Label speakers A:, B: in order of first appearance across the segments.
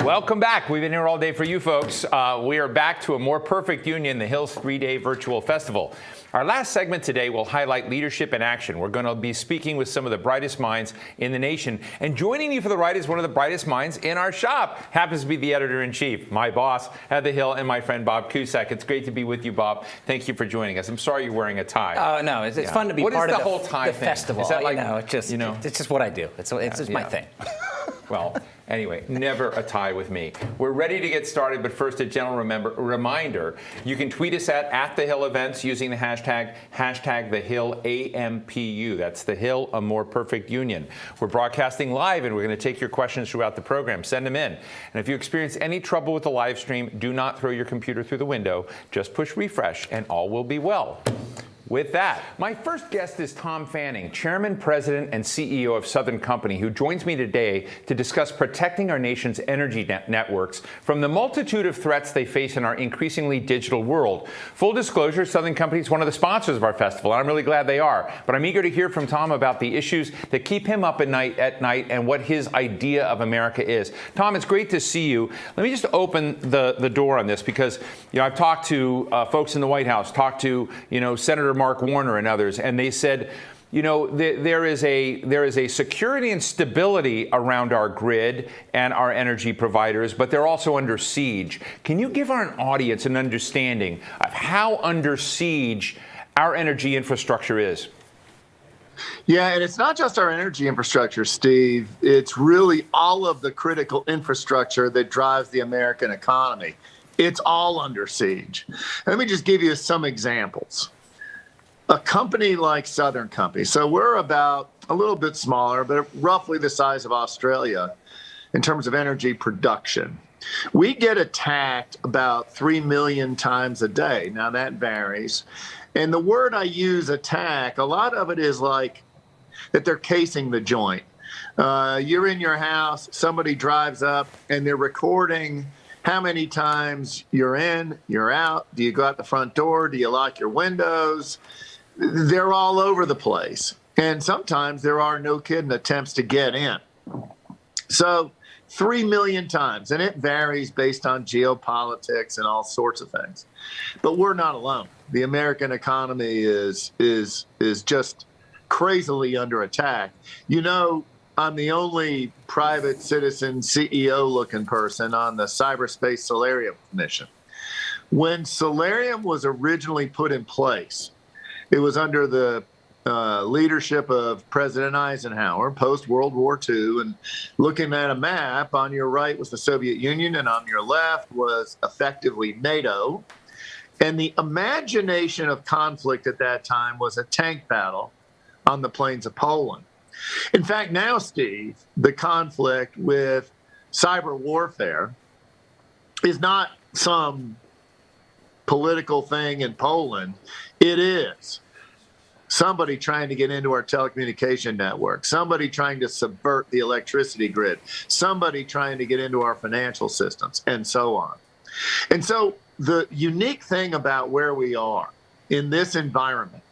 A: Welcome back. We've been here all day for you folks. We are back to a more perfect union, the Hills 3-day virtual festival. Our last segment today will highlight leadership in action. We're going to be speaking with some of the brightest minds in the nation. And joining me for the ride is one of the brightest minds in our shop. Happens to be the editor-in-chief, my boss at The Hill, and my friend Bob Cusack. It's great to be with you, Bob. Thank you for joining us. I'm sorry you're wearing a tie.
B: Oh, no, it's fun to be part of
A: the whole tie thing?
B: festival.
A: Is that like,
B: it's just what I do. It's my thing.
A: Well, anyway, never a tie with me. We're ready to get started, but first a gentle reminder, you can tweet us at The Hill Events using the hashtag #TheHillAMPU. That's The Hill, a more perfect union. We're broadcasting live, and we're going to take your questions throughout the program. Send them in. And if you experience any trouble with the live stream, do not throw your computer through the window. Just push refresh, and all will be well. With that, my first guest is Tom Fanning, Chairman, President, and CEO of Southern Company, who joins me today to discuss protecting our nation's energy networks from the multitude of threats they face in our increasingly digital world. Full disclosure, Southern Company is one of the sponsors of our festival, and I'm really glad they are. But I'm eager to hear from Tom about the issues that keep him up at night and what his idea of America is. Tom, it's great to see you. Let me just open the door on this because, I've talked to folks in the White House, talked to, Senator Mark Warner and others, and they said, there is a security and stability around our grid and our energy providers, but they're also under siege. Can you give our audience an understanding of how under siege our energy infrastructure is?
C: Yeah, and it's not just our energy infrastructure, Steve. It's really all of the critical infrastructure that drives the American economy. It's all under siege. Let me just give you some examples. A company like Southern Company, so we're about a little bit smaller, but roughly the size of Australia in terms of energy production. We get attacked about 3 million times a day. Now that varies. And the word I use, attack, a lot of it is like that they're casing the joint. You're in your house, somebody drives up, and they're recording how many times you're in, you're out. Do you go out the front door? Do you lock your windows? They're all over the place. And sometimes there are, no kidding, attempts to get in. So 3 million times, and it varies based on geopolitics and all sorts of things. But we're not alone. The American economy is just crazily under attack. I'm the only private citizen CEO-looking person on the Cyberspace Solarium Commission. When Solarium was originally put in place, it was under the leadership of President Eisenhower, post-World War II, and looking at a map, on your right was the Soviet Union, and on your left was effectively NATO. And the imagination of conflict at that time was a tank battle on the plains of Poland. In fact, now, Steve, the conflict with cyber warfare is not some political thing in Poland. It is somebody trying to get into our telecommunication network, somebody trying to subvert the electricity grid, somebody trying to get into our financial systems, and so on. And so the unique thing about where we are in this environment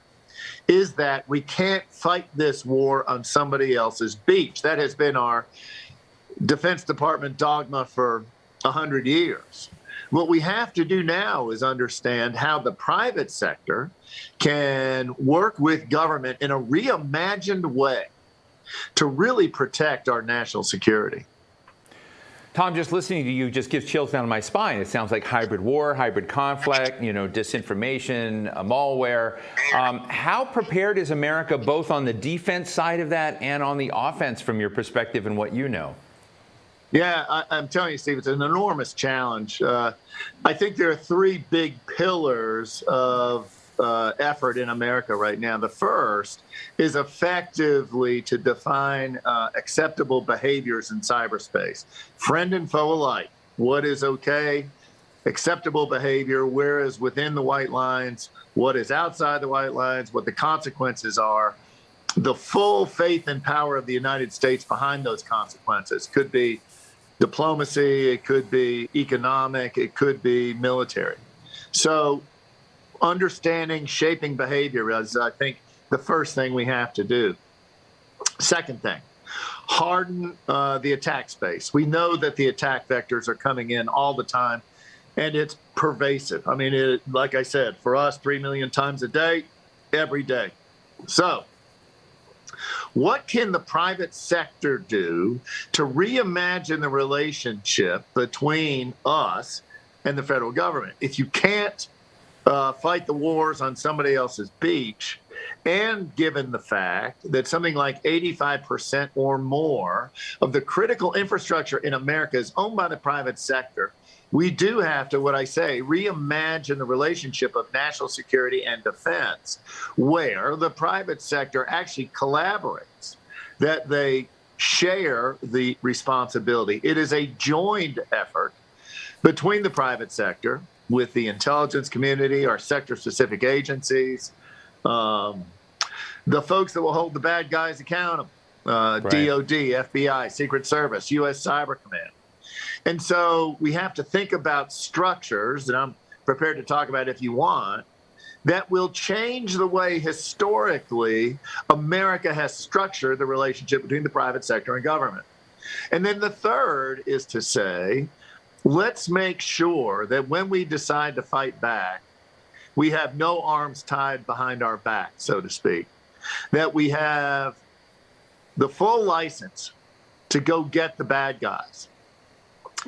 C: is that we can't fight this war on somebody else's beach. That has been our Defense Department dogma for 100 years. What we have to do now is understand how the private sector can work with government in a reimagined way to really protect our national security.
A: Tom, just listening to you just gives chills down my spine. It sounds like hybrid war, hybrid conflict, disinformation, malware. How prepared is America both on the defense side of that and on the offense from your perspective and what you know?
C: Yeah, I'm telling you, Steve, it's an enormous challenge. I think there are three big pillars of effort in America right now. The first is effectively to define acceptable behaviors in cyberspace. Friend and foe alike. What is okay? Acceptable behavior, whereas within the white lines, what is outside the white lines, what the consequences are. The full faith and power of the United States behind those consequences could be diplomacy, it could be economic, it could be military. So understanding, shaping behavior is, I think, the first thing we have to do. Second thing, harden the attack space. We know that the attack vectors are coming in all the time, and it's pervasive. I mean, like I said, for us, 3 million times a day, every day. So what can the private sector do to reimagine the relationship between us and the federal government? If you can't fight the wars on somebody else's beach, and given the fact that something like 85% or more of the critical infrastructure in America is owned by the private sector, we do have to, what I say, reimagine the relationship of national security and defense, where the private sector actually collaborates, that they share the responsibility. It is a joined effort between the private sector with the intelligence community, our sector-specific agencies, the folks that will hold the bad guys accountable, right. DOD, FBI, Secret Service, U.S. Cyber Command. And so we have to think about structures, and I'm prepared to talk about if you want, that will change the way historically America has structured the relationship between the private sector and government. And then the third is to say, let's make sure that when we decide to fight back, we have no arms tied behind our back, so to speak, that we have the full license to go get the bad guys.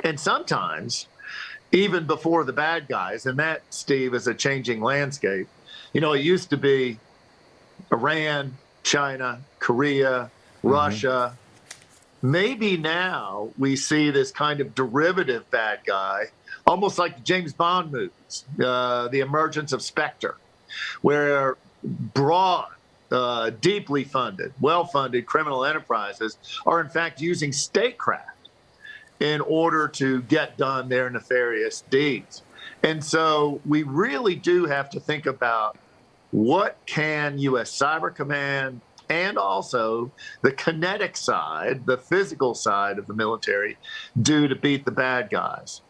C: And sometimes, even before the bad guys, and that, Steve, is a changing landscape. You know, it used to be Iran, China, Korea, Russia. Maybe now we see this kind of derivative bad guy, almost like the James Bond movies, the emergence of Spectre, where broad, deeply funded, well-funded criminal enterprises are in fact using statecraft in order to get done their nefarious deeds. And so we really do have to think about what can U.S. Cyber Command and also the kinetic side, the physical side of the military, do to beat the bad guys.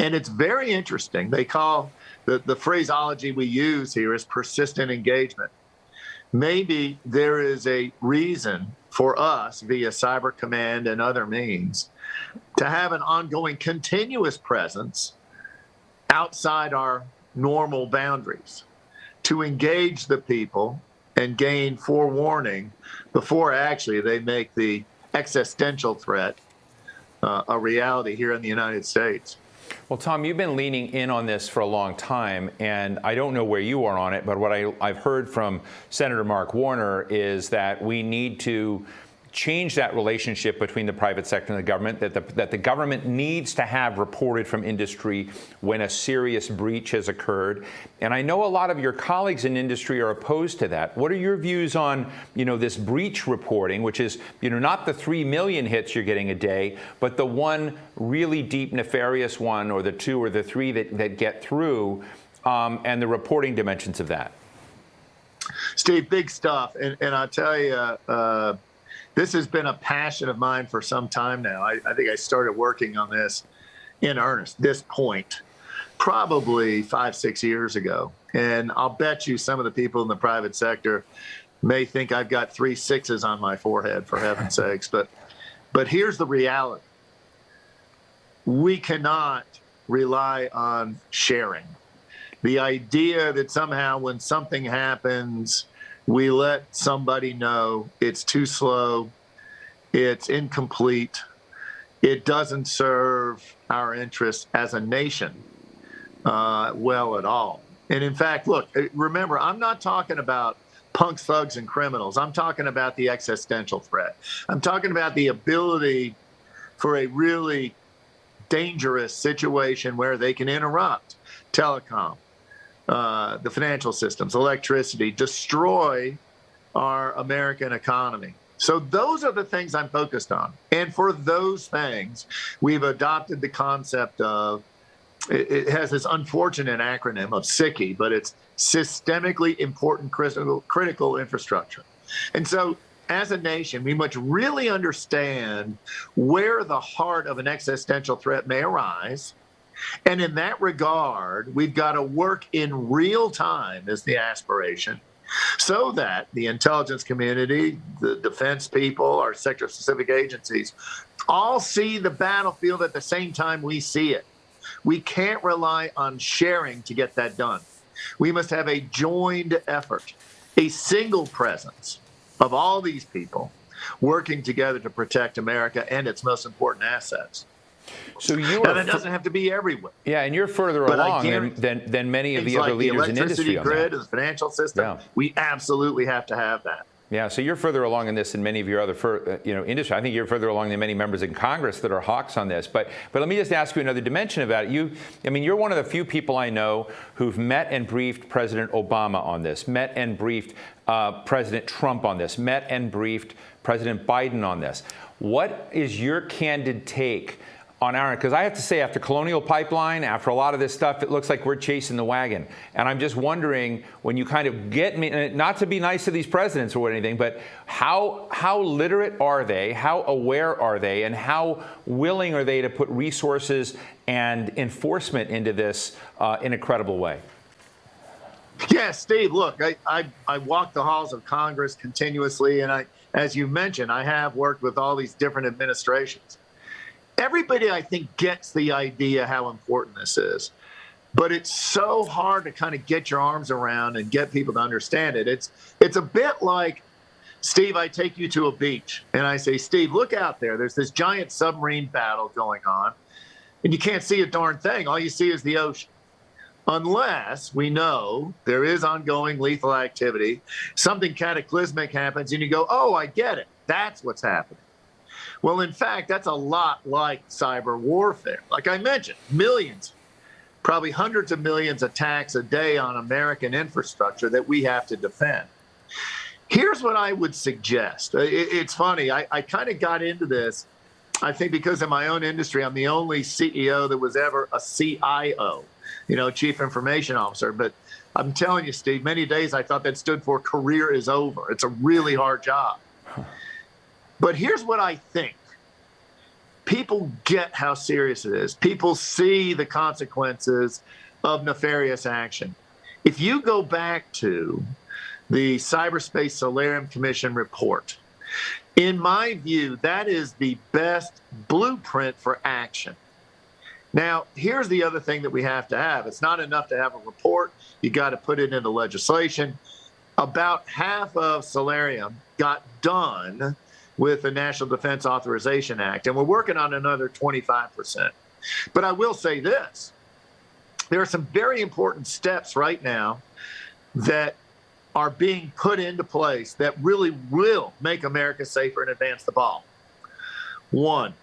C: And it's very interesting. They call the phraseology we use here is persistent engagement. Maybe there is a reason for us via Cyber Command and other means to have an ongoing continuous presence outside our normal boundaries, to engage the people and gain forewarning before actually they make the existential threat a reality here in the United States.
A: Well, Tom, you've been leaning in on this for a long time, and I don't know where you are on it, but what I've heard from Senator Mark Warner is that we need to change that relationship between the private sector and the government, that the government needs to have reported from industry when a serious breach has occurred. And I know a lot of your colleagues in industry are opposed to that. What are your views on, this breach reporting, which is, not the 3 million hits you're getting a day, but the one really deep nefarious one, or the 2 or the 3 that get through, and the reporting dimensions of that?
C: Steve, big stuff. And I'll tell you, this has been a passion of mine for some time now. I think I started working on this in earnest, this point, probably 5-6 years ago. And I'll bet you some of the people in the private sector may think I've got 3 6s on my forehead, for heaven's sakes. But here's the reality. We cannot rely on sharing. The idea that somehow when something happens, we let somebody know it's too slow, it's incomplete, it doesn't serve our interests as a nation well at all. And in fact, look, remember, I'm not talking about punks, thugs, and criminals. I'm talking about the existential threat. I'm talking about the ability for a really dangerous situation where they can interrupt telecom, the financial systems, electricity, destroy our American economy. So those are the things I'm focused on. And for those things, we've adopted the concept of, it has this unfortunate acronym of SICI, but it's systemically important critical infrastructure. And so as a nation, we must really understand where the heart of an existential threat may arise. And in that regard, we've got to work in real time is the aspiration so that the intelligence community, the defense people, our sector-specific agencies, all see the battlefield at the same time we see it. We can't rely on sharing to get that done. We must have a joined effort, a single presence of all these people working together to protect America and its most important assets.
A: So you
C: now,
A: are
C: that doesn't have to be everywhere.
A: Yeah, and you're further along than many of the other leaders in industry on that.
C: The electricity grid, the financial system, we absolutely have to have that.
A: Yeah, so you're further along in this than many of your other industry. I think you're further along than many members in Congress that are hawks on this. But let me just ask you another dimension about it. You're one of the few people I know who've met and briefed President Obama on this, met and briefed President Trump on this, met and briefed President Biden on this. What is your candid take on our end? Because I have to say, after Colonial Pipeline, after a lot of this stuff, it looks like we're chasing the wagon. And I'm just wondering, when you kind of get me, not to be nice to these presidents or anything, but how literate are they, how aware are they, and how willing are they to put resources and enforcement into this in a credible way?
C: Yeah, Steve, look, I walk the halls of Congress continuously, and as you mentioned, I have worked with all these different administrations. Everybody, I think, gets the idea how important this is, but it's so hard to kind of get your arms around and get people to understand it. It's a bit like, Steve, I take you to a beach and I say, Steve, look out there. There's this giant submarine battle going on, and you can't see a darn thing. All you see is the ocean. Unless we know there is ongoing lethal activity, something cataclysmic happens, and you go, oh, I get it. That's what's happening. Well, in fact, that's a lot like cyber warfare. Like I mentioned, millions, probably hundreds of millions attacks a day on American infrastructure that we have to defend. Here's what I would suggest. It's funny. I kind of got into this, I think, because in my own industry, I'm the only CEO that was ever a CIO, Chief Information Officer. But I'm telling you, Steve, many days I thought that stood for career is over. It's a really hard job. But here's what I think. People get how serious it is. People see the consequences of nefarious action. If you go back to the Cyberspace Solarium Commission report, in my view, that is the best blueprint for action. Now, here's the other thing that we have to have. It's not enough to have a report. You got to put it into legislation. About half of Solarium got done with the National Defense Authorization Act, and we're working on another 25%. But I will say this. There are some very important steps right now that are being put into place that really will make America safer and advance the ball. One,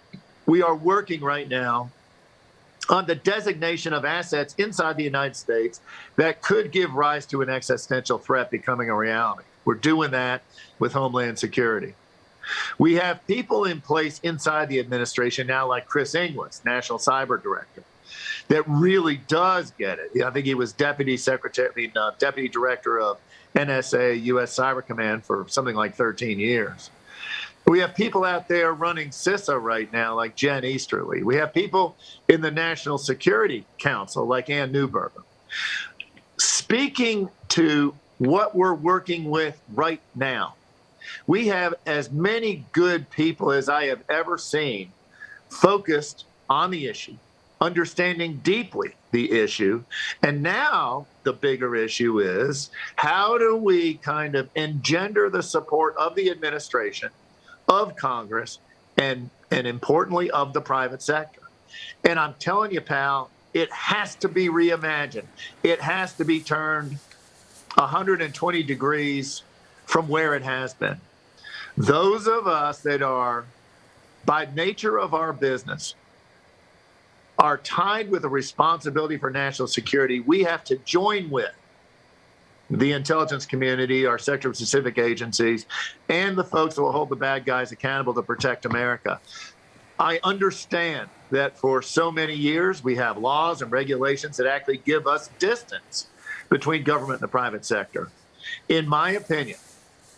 C: we are working right now on the designation of assets inside the United States that could give rise to an existential threat becoming a reality. We're doing that with Homeland Security. We have people in place inside the administration now, like Chris Inglis, National Cyber Director, that really does get it. I think he was Deputy Director of NSA, U.S. Cyber Command, for something like 13 years. We have people out there running CISA right now, like Jen Easterly. We have people in the National Security Council, like Ann Neuberger. Speaking to what we're working with right now, we have as many good people as I have ever seen focused on the issue, understanding deeply the issue. And now the bigger issue is, how do we kind of engender the support of the administration, of Congress, and importantly, of the private sector? And I'm telling you, pal, it has to be reimagined. It has to be turned 120 degrees from where it has been. Those of us that are, by nature of our business, are tied with a responsibility for national security, we have to join with the intelligence community, our sector-specific agencies, and the folks that will hold the bad guys accountable to protect America. I understand that for so many years we have laws and regulations that actually give us distance between government and the private sector. In my opinion,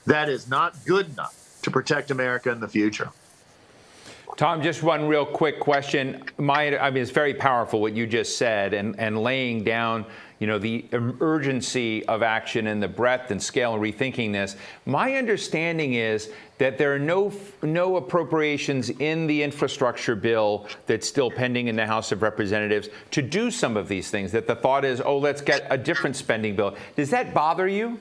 C: that is not good enough to protect America in the future.
A: Tom, just one real quick question. It's very powerful what you just said, and laying down, the urgency of action and the breadth and scale and rethinking this. My understanding is that there are no appropriations in the infrastructure bill that's still pending in the House of Representatives to do some of these things, that the thought is, oh, let's get a different spending bill. Does that bother you?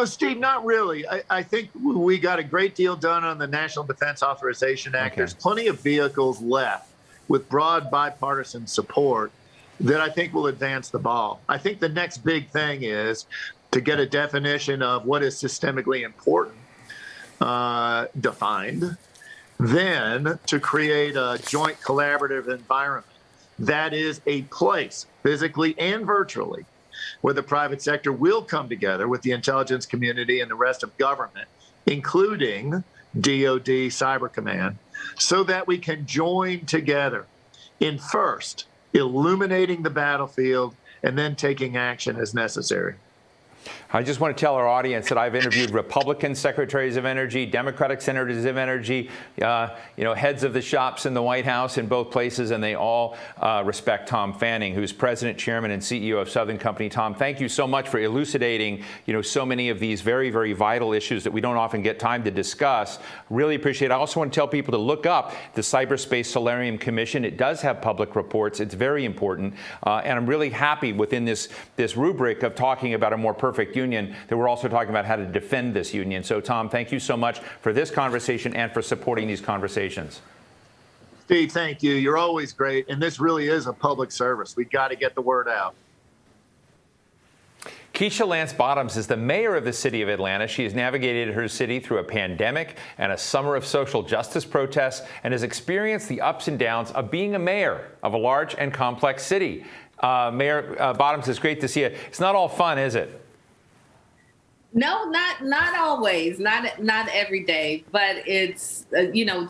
C: Steve, not really. I think we got a great deal done on the National Defense Authorization Act.
A: Okay.
C: There's plenty of vehicles left with broad bipartisan support that I think will advance the ball. I think the next big thing is to get a definition of what is systemically important defined, then to create a joint collaborative environment that is a place, physically and virtually, where the private sector will come together with the intelligence community and the rest of government, including DOD Cyber Command, so that we can join together in first illuminating the battlefield and then taking action as necessary.
A: I just want to tell our audience that I've interviewed Republican secretaries of energy, Democratic senators of energy, heads of the shops in the White House in both places, and they all respect Tom Fanning, who's president, chairman, and CEO of Southern Company. Tom, thank you so much for elucidating, so many of these very, very vital issues that we don't often get time to discuss. Really appreciate it. I also want to tell people to look up the Cyberspace Solarium Commission. It does have public reports. It's very important, and I'm really happy within this rubric of talking about a more perfect union that we're also talking about how to defend this union. So, Tom, thank you so much for this conversation and for supporting these conversations.
C: Steve, thank you. You're always great. And this really is a public service. We've got to get the word out.
A: Keisha Lance Bottoms is the mayor of the city of Atlanta. She has navigated her city through a pandemic and a summer of social justice protests and has experienced the ups and downs of being a mayor of a large and complex city. Mayor Bottoms, it's great to see you. It's not all fun, is it?
D: No, not always, not every day, but it's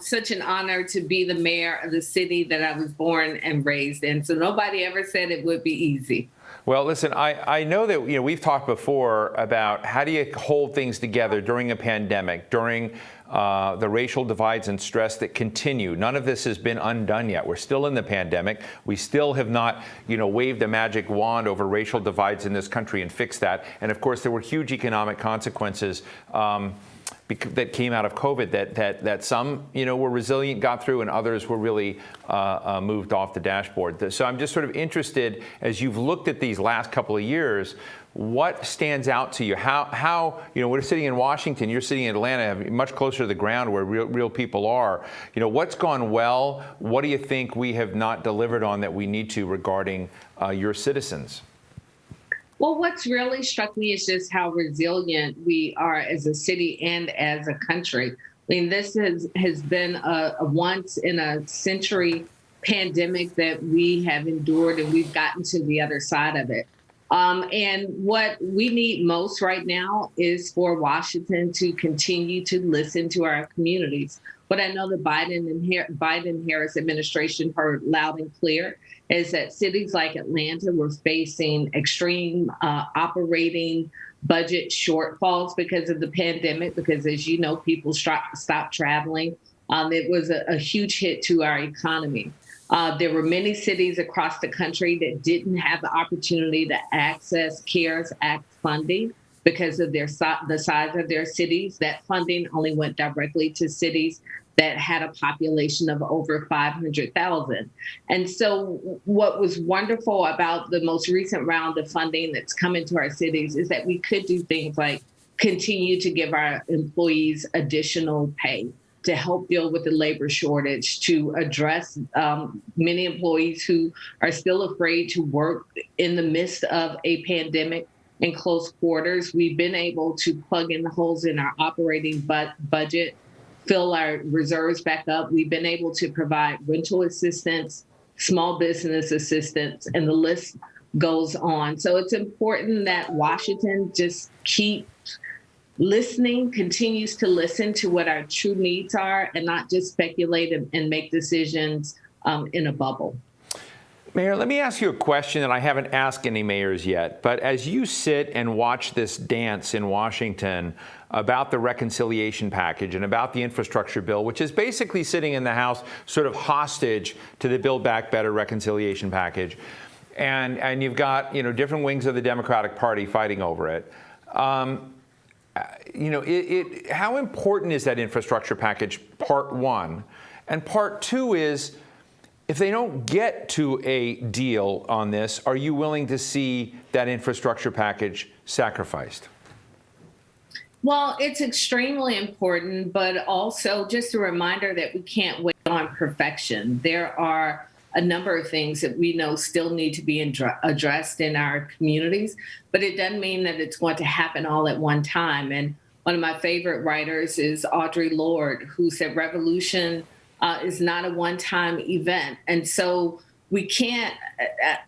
D: such an honor to be the mayor of the city that I was born and raised in. So nobody ever said it would be easy.
A: Well, listen, I know that we've talked before about how do you hold things together during a pandemic, during the racial divides and stress that continue. None of this has been undone yet. We're still in the pandemic. We still have not, waved a magic wand over racial divides in this country and fixed that. And of course, there were huge economic consequences that came out of COVID that some, were resilient, got through, and others were really moved off the dashboard. So I'm just sort of interested, as you've looked at these last couple of years, what stands out to you? How we're sitting in Washington, you're sitting in Atlanta, much closer to the ground where real people are. What's gone well? What do you think we have not delivered on that we need to regarding your citizens?
D: Well, what's really struck me is just how resilient we are as a city and as a country. I mean, this has been a once in a century pandemic that we have endured, and we've gotten to the other side of it. And what we need most right now is for Washington to continue to listen to our communities. What I know the Biden-Harris administration heard loud and clear is that cities like Atlanta were facing extreme operating budget shortfalls because of the pandemic, because as you know, people stopped traveling. It was a huge hit to our economy. There were many cities across the country that didn't have the opportunity to access CARES Act funding because of the size of their cities. That funding only went directly to cities that had a population of over 500,000. And so what was wonderful about the most recent round of funding that's come into our cities is that we could do things like continue to give our employees additional pay to help deal with the labor shortage, to address many employees who are still afraid to work in the midst of a pandemic in close quarters. We've been able to plug in the holes in our operating budget, fill our reserves back up. We've been able to provide rental assistance, small business assistance, and the list goes on. So it's important that Washington just keeps listening, continues to listen to what our true needs are and not just speculate and make decisions in a bubble.
A: Mayor, let me ask you a question that I haven't asked any mayors yet. But as you sit and watch this dance in Washington about the reconciliation package and about the infrastructure bill, which is basically sitting in the House sort of hostage to the Build Back Better reconciliation package, and you've got different wings of the Democratic Party fighting over it. How important is that infrastructure package? Part one, and part two is, if they don't get to a deal on this, are you willing to see that infrastructure package sacrificed?
D: Well, it's extremely important, but also just a reminder that we can't wait on perfection. There are a number of things that we know still need to be addressed in our communities, but it doesn't mean that it's going to happen all at one time. And one of my favorite writers is Audre Lorde, who said revolution is not a one-time event. And so we can't,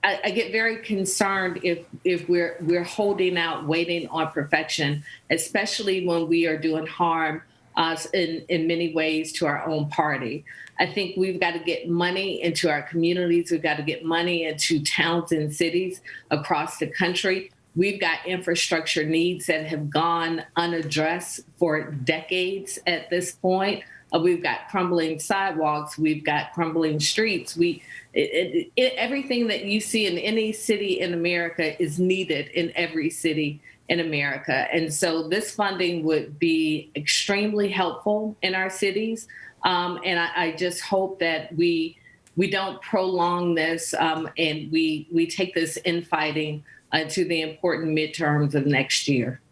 D: I get very concerned if we're holding out, waiting on perfection, especially when we are doing harm in many ways to our own party. I think we've got to get money into our communities. We've got to get money into towns and cities across the country. We've got infrastructure needs that have gone unaddressed for decades at this point. We've got crumbling sidewalks. We've got crumbling streets. Everything that you see in any city in America is needed in every city in America. And so this funding would be extremely helpful in our cities. And I just hope that we don't prolong this and we take this infighting to the important midterms of next year.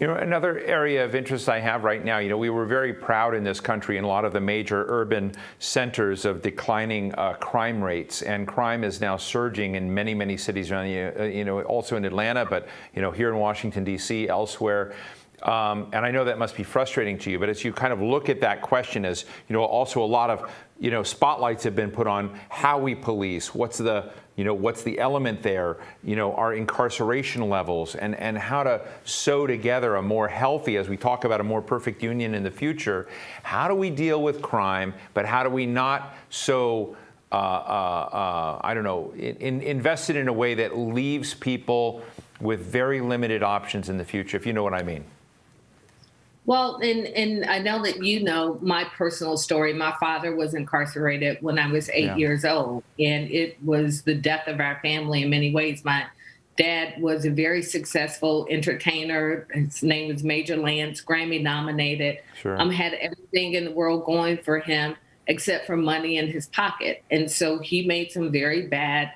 A: Another area of interest I have right now, we were very proud in this country in a lot of the major urban centers of declining crime rates, and crime is now surging in many, many cities around also in Atlanta, but here in Washington, D.C., elsewhere. And I know that must be frustrating to you, but as you kind of look at that question, as also a lot of spotlights have been put on how we police, what's the element there, our incarceration levels, and how to sew together a more healthy, as we talk about a more perfect union in the future. How do we deal with crime, but how do we not so invested in a way that leaves people with very limited options in the future, if you know what I mean?
D: Well, and I know that my personal story. My father was incarcerated when I was 8 years old, and it was the death of our family in many ways. My dad was a very successful entertainer. His name was Major Lance, Grammy nominated. Sure. Had everything in the world going for him except for money in his pocket. And so he made some very bad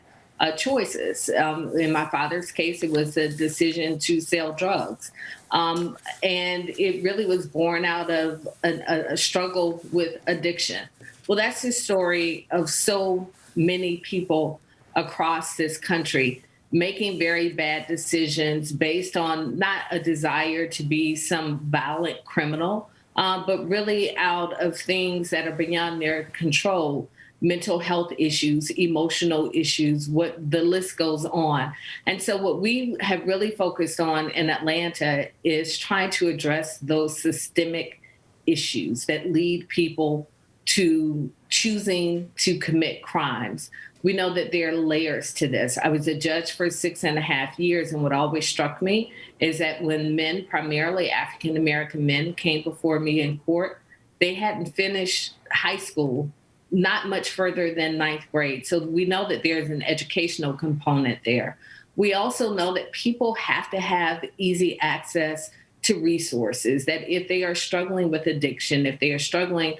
D: choices. In my father's case, it was a decision to sell drugs. And it really was born out of a struggle with addiction. Well, that's the story of so many people across this country, making very bad decisions based on not a desire to be some violent criminal, but really out of things that are beyond their control. Mental health issues, emotional issues, the list goes on. And so what we have really focused on in Atlanta is trying to address those systemic issues that lead people to choosing to commit crimes. We know that there are layers to this. I was a judge for 6.5 years, and what always struck me is that when men, primarily African-American men, came before me in court, they hadn't finished high school, not much further than 9th grade. So we know that there's an educational component there. We also know that people have to have easy access to resources, that if they are struggling with addiction, if they are struggling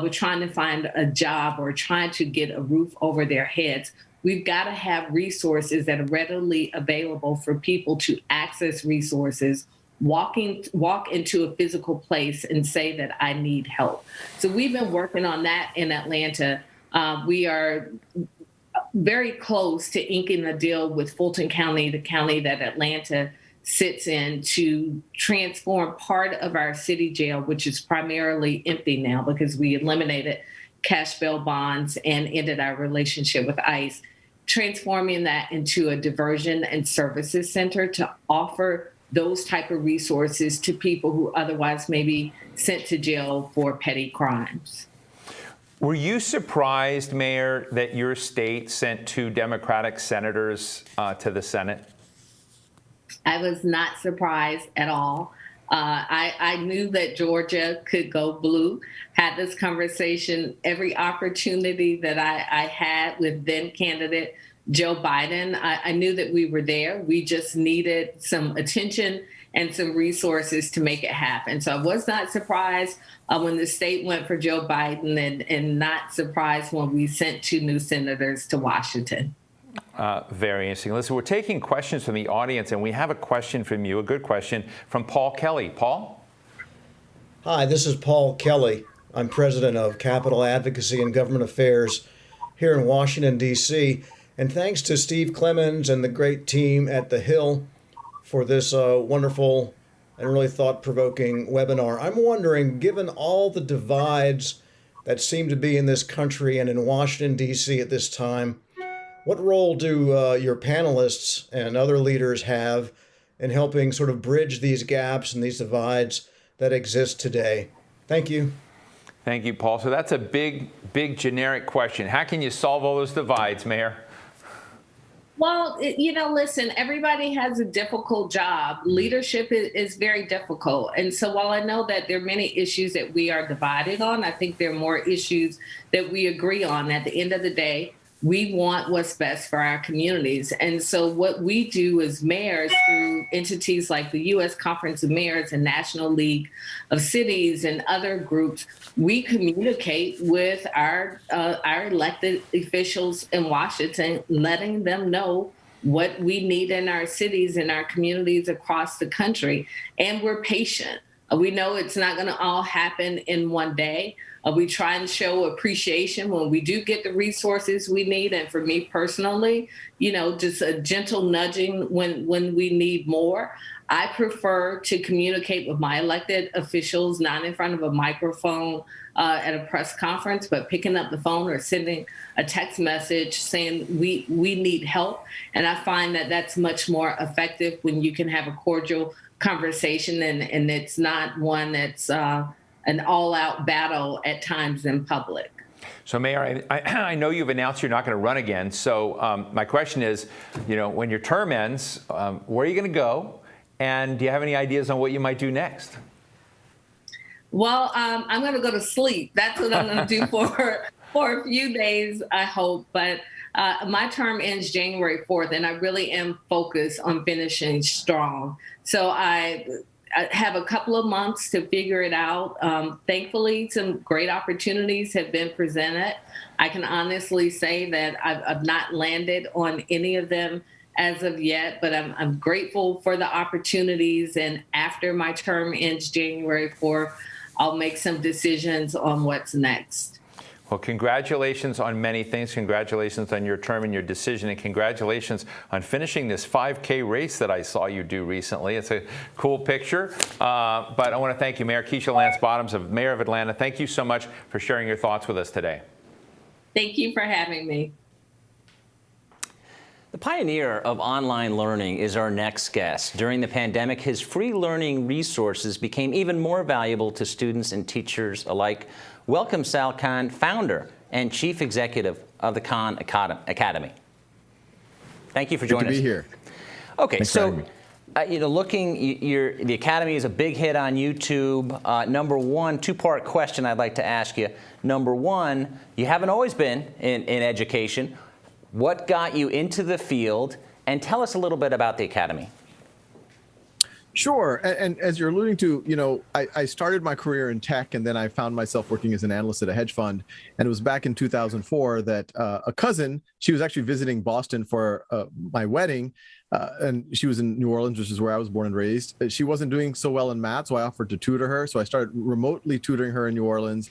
D: with trying to find a job or trying to get a roof over their heads, we've got to have resources that are readily available for people to access resources, walk into a physical place and say that I need help. So we've been working on that in Atlanta. We are very close to inking a deal with Fulton County, the county that Atlanta sits in, to transform part of our city jail, which is primarily empty now because we eliminated cash bail bonds and ended our relationship with ICE, transforming that into a diversion and services center to offer those type of resources to people who otherwise may be sent to jail for petty crimes.
A: Were you surprised, Mayor, that your state sent 2 Democratic senators to the Senate?
D: I was not surprised at all. I knew that Georgia could go blue. Had this conversation every opportunity that I had with then candidate Joe Biden. I knew that we were there. We just needed some attention and some resources to make it happen. So I was not surprised when the state went for Joe Biden, and not surprised when we sent 2 new senators to Washington.
A: Very interesting. Listen, we're taking questions from the audience, and we have a question from you, a good question from Paul Kelly. Paul?
E: Hi, this is Paul Kelly. I'm president of Capital Advocacy and Government Affairs here in Washington, D.C. And thanks to Steve Clemens and the great team at The Hill for this wonderful and really thought-provoking webinar. I'm wondering, given all the divides that seem to be in this country and in Washington, D.C. at this time, what role do your panelists and other leaders have in helping sort of bridge these gaps and these divides that exist today? Thank you.
A: Thank you, Paul. So that's a big generic question. How can you solve all those divides, Mayor?
D: Well, listen, everybody has a difficult job. Leadership is very difficult. And so while I know that there are many issues that we are divided on, I think there are more issues that we agree on. At the end of the day, we want what's best for our communities. And so what we do as mayors through entities like the U.S. Conference of Mayors and National League of Cities and other groups, we communicate with our elected officials in Washington, letting them know what we need in our cities and our communities across the country. And we're patient. We know it's not going to all happen in one day. We try and show appreciation when we do get the resources we need. And for me personally, just a gentle nudging when we need more. I prefer to communicate with my elected officials, not in front of a microphone at a press conference, but picking up the phone or sending a text message saying we need help. And I find that that's much more effective when you can have a cordial conversation and it's not one that's an all-out battle at times in public.
A: So, Mayor, I know you've announced you're not going to run again. So my question is, when your term ends, where are you going to go? And do you have any ideas on what you might do next?
D: Well, I'm going to go to sleep. That's what I'm going to do for a few days, I hope. But my term ends January 4th, and I really am focused on finishing strong. So I have a couple of months to figure it out. Thankfully, some great opportunities have been presented. I can honestly say that I've not landed on any of them as of yet, but I'm grateful for the opportunities. And after my term ends January 4th, I'll make some decisions on what's next.
A: Well, congratulations on many things. Congratulations on your term and your decision, and congratulations on finishing this 5K race that I saw you do recently. It's a cool picture. But I want to thank you, Mayor Keisha Lance Bottoms, Mayor of Atlanta. Thank you so much for sharing your thoughts with us today.
D: Thank you for having me.
B: The pioneer of online learning is our next guest. During the pandemic, his free learning resources became even more valuable to students and teachers alike. Welcome, Sal Khan, founder and chief executive of the Khan Academy. Thank you for joining us.
F: Good to be here.
B: Okay,
F: Thanks
B: so the Academy is a big hit on YouTube. Number one, two-part question I'd like to ask you. Number one, you haven't always been in education. What got you into the field? And tell us a little bit about the Academy.
F: Sure. And as you're alluding to, I started my career in tech, and then I found myself working as an analyst at a hedge fund. And it was back in 2004 that a cousin, she was actually visiting Boston for my wedding. And she was in New Orleans, which is where I was born and raised. She wasn't doing so well in math, so I offered to tutor her. So I started remotely tutoring her in New Orleans.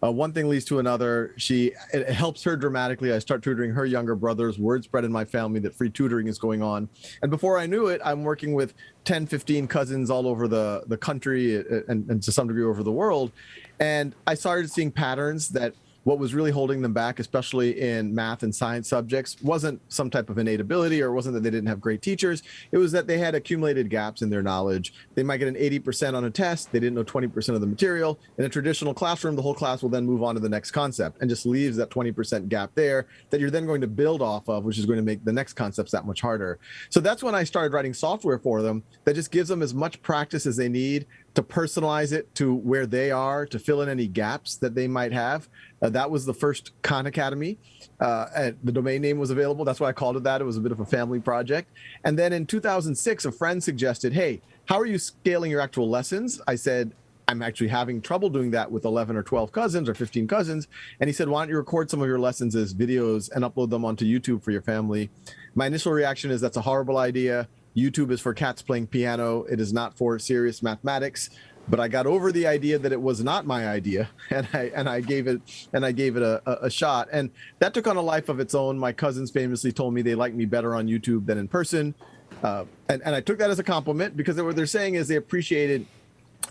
F: One thing leads to another. It helps her dramatically. I start tutoring her younger brothers. Word spread in my family that free tutoring is going on. And before I knew it, I'm working with 10, 15 cousins all over the country and to some degree over the world. And I started seeing patterns that what was really holding them back, especially in math and science subjects, wasn't some type of innate ability, or wasn't that they didn't have great teachers. It was that they had accumulated gaps in their knowledge. They might get an 80% on a test. They didn't know 20% of the material. In a traditional classroom, the whole class will then move on to the next concept and just leaves that 20% gap there that you're then going to build off of, which is going to make the next concepts that much harder. So that's when I started writing software for them that just gives them as much practice as they need, to personalize it to where they are, to fill in any gaps that they might have. That was the first Khan Academy. And the domain name was available. That's why I called it that. It was a bit of a family project. And then in 2006, a friend suggested, hey, how are you scaling your actual lessons? I said, I'm actually having trouble doing that with 11 or 12 cousins or 15 cousins. And he said, why don't you record some of your lessons as videos and upload them onto YouTube for your family? My initial reaction is that's a horrible idea. YouTube is for cats playing piano. It is not for serious mathematics. But I got over the idea that it was not my idea, and I gave it a shot. And that took on a life of its own. My cousins famously told me they liked me better on YouTube than in person. And I took that as a compliment, because what they're saying is they appreciated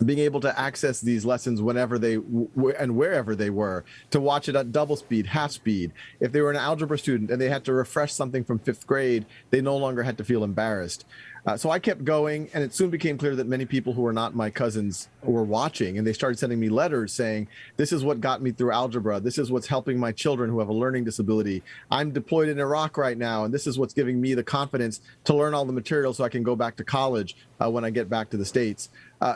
F: being able to access these lessons whenever they and wherever they were, to watch it at double speed, half speed. If they were an algebra student and they had to refresh something from 5th grade, they no longer had to feel embarrassed. So I kept going, and it soon became clear that many people who were not my cousins were watching, and they started sending me letters saying, this is what got me through algebra. This is what's helping my children who have a learning disability. I'm deployed in Iraq right now, and this is what's giving me the confidence to learn all the material so I can go back to college when I get back to the States.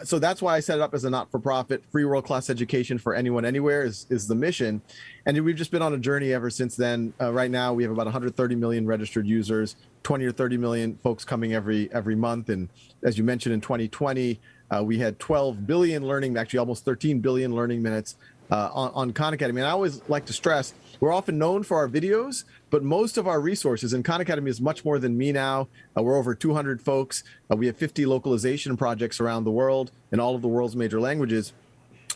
F: So that's why I set it up as a not-for-profit. Free world-class education for anyone, anywhere is the mission. And we've just been on a journey ever since then. Right now, we have about 130 million registered users, 20 or 30 million folks coming every month. And as you mentioned, in 2020, we had 12 billion learning, actually almost 13 billion learning minutes on Khan Academy. And I always like to stress, we're often known for our videos, but most of our resources, and Khan Academy is much more than me now. We're over 200 folks. We have 50 localization projects around the world in all of the world's major languages.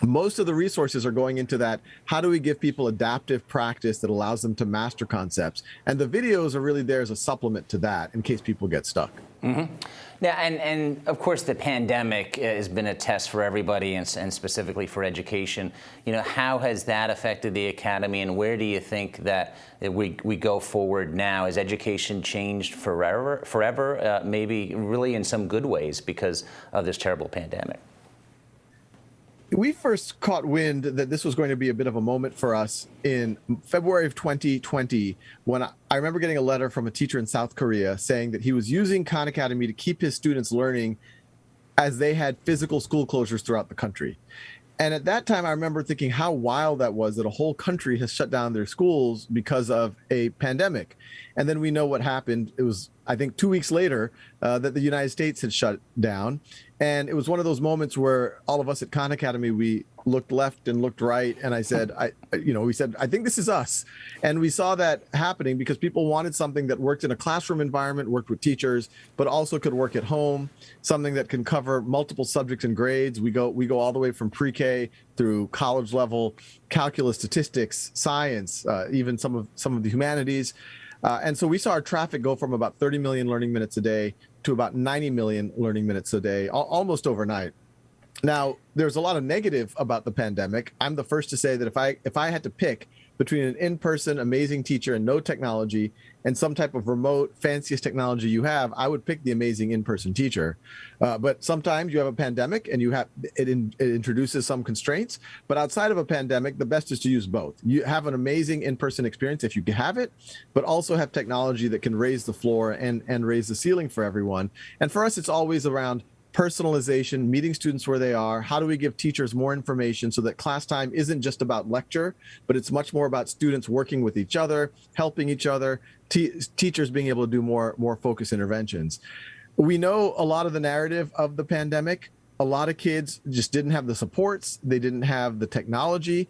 F: Most of the resources are going into that. How do we give people adaptive practice that allows them to master concepts? And the videos are really there as a supplement to that in case people get stuck.
B: Mm-hmm. Yeah, and of course the pandemic has been a test for everybody, and specifically for education. You know, how has that affected the academy, and where do you think that we go forward now? Has education changed forever, maybe really in some good ways because of this terrible pandemic?
F: We first caught wind that this was going to be a bit of a moment for us in February of 2020, when I remember getting a letter from a teacher in South Korea saying that he was using Khan Academy to keep his students learning as they had physical school closures throughout the country. And at that time, I remember thinking how wild that was, that a whole country has shut down their schools because of a pandemic. And then we know what happened. It was, I think, 2 weeks later that the United States had shut down. And it was one of those moments where all of us at Khan Academy, we looked left and looked right. And I said, we said, I think this is us. And we saw that happening because people wanted something that worked in a classroom environment, worked with teachers, but also could work at home, something that can cover multiple subjects and grades. We go all the way from pre-K through college level, calculus, statistics, science, even some of the humanities. And so we saw our traffic go from about 30 million learning minutes a day to about 90 million learning minutes a day, almost overnight. Now, there's a lot of negative about the pandemic. I'm the first to say that if I had to pick between an in-person amazing teacher and no technology and some type of remote fanciest technology you have, I would pick the amazing in-person teacher. But sometimes you have a pandemic and it introduces some constraints. But outside of a pandemic, the best is to use both. You have an amazing in-person experience if you have it, but also have technology that can raise the floor and raise the ceiling for everyone. And for us, it's always around personalization, meeting students where they are. How do we give teachers more information so that class time isn't just about lecture, but it's much more about students working with each other, helping each other, teachers being able to do more focused interventions. We know a lot of the narrative of the pandemic. A lot of kids just didn't have the supports. They didn't have the technology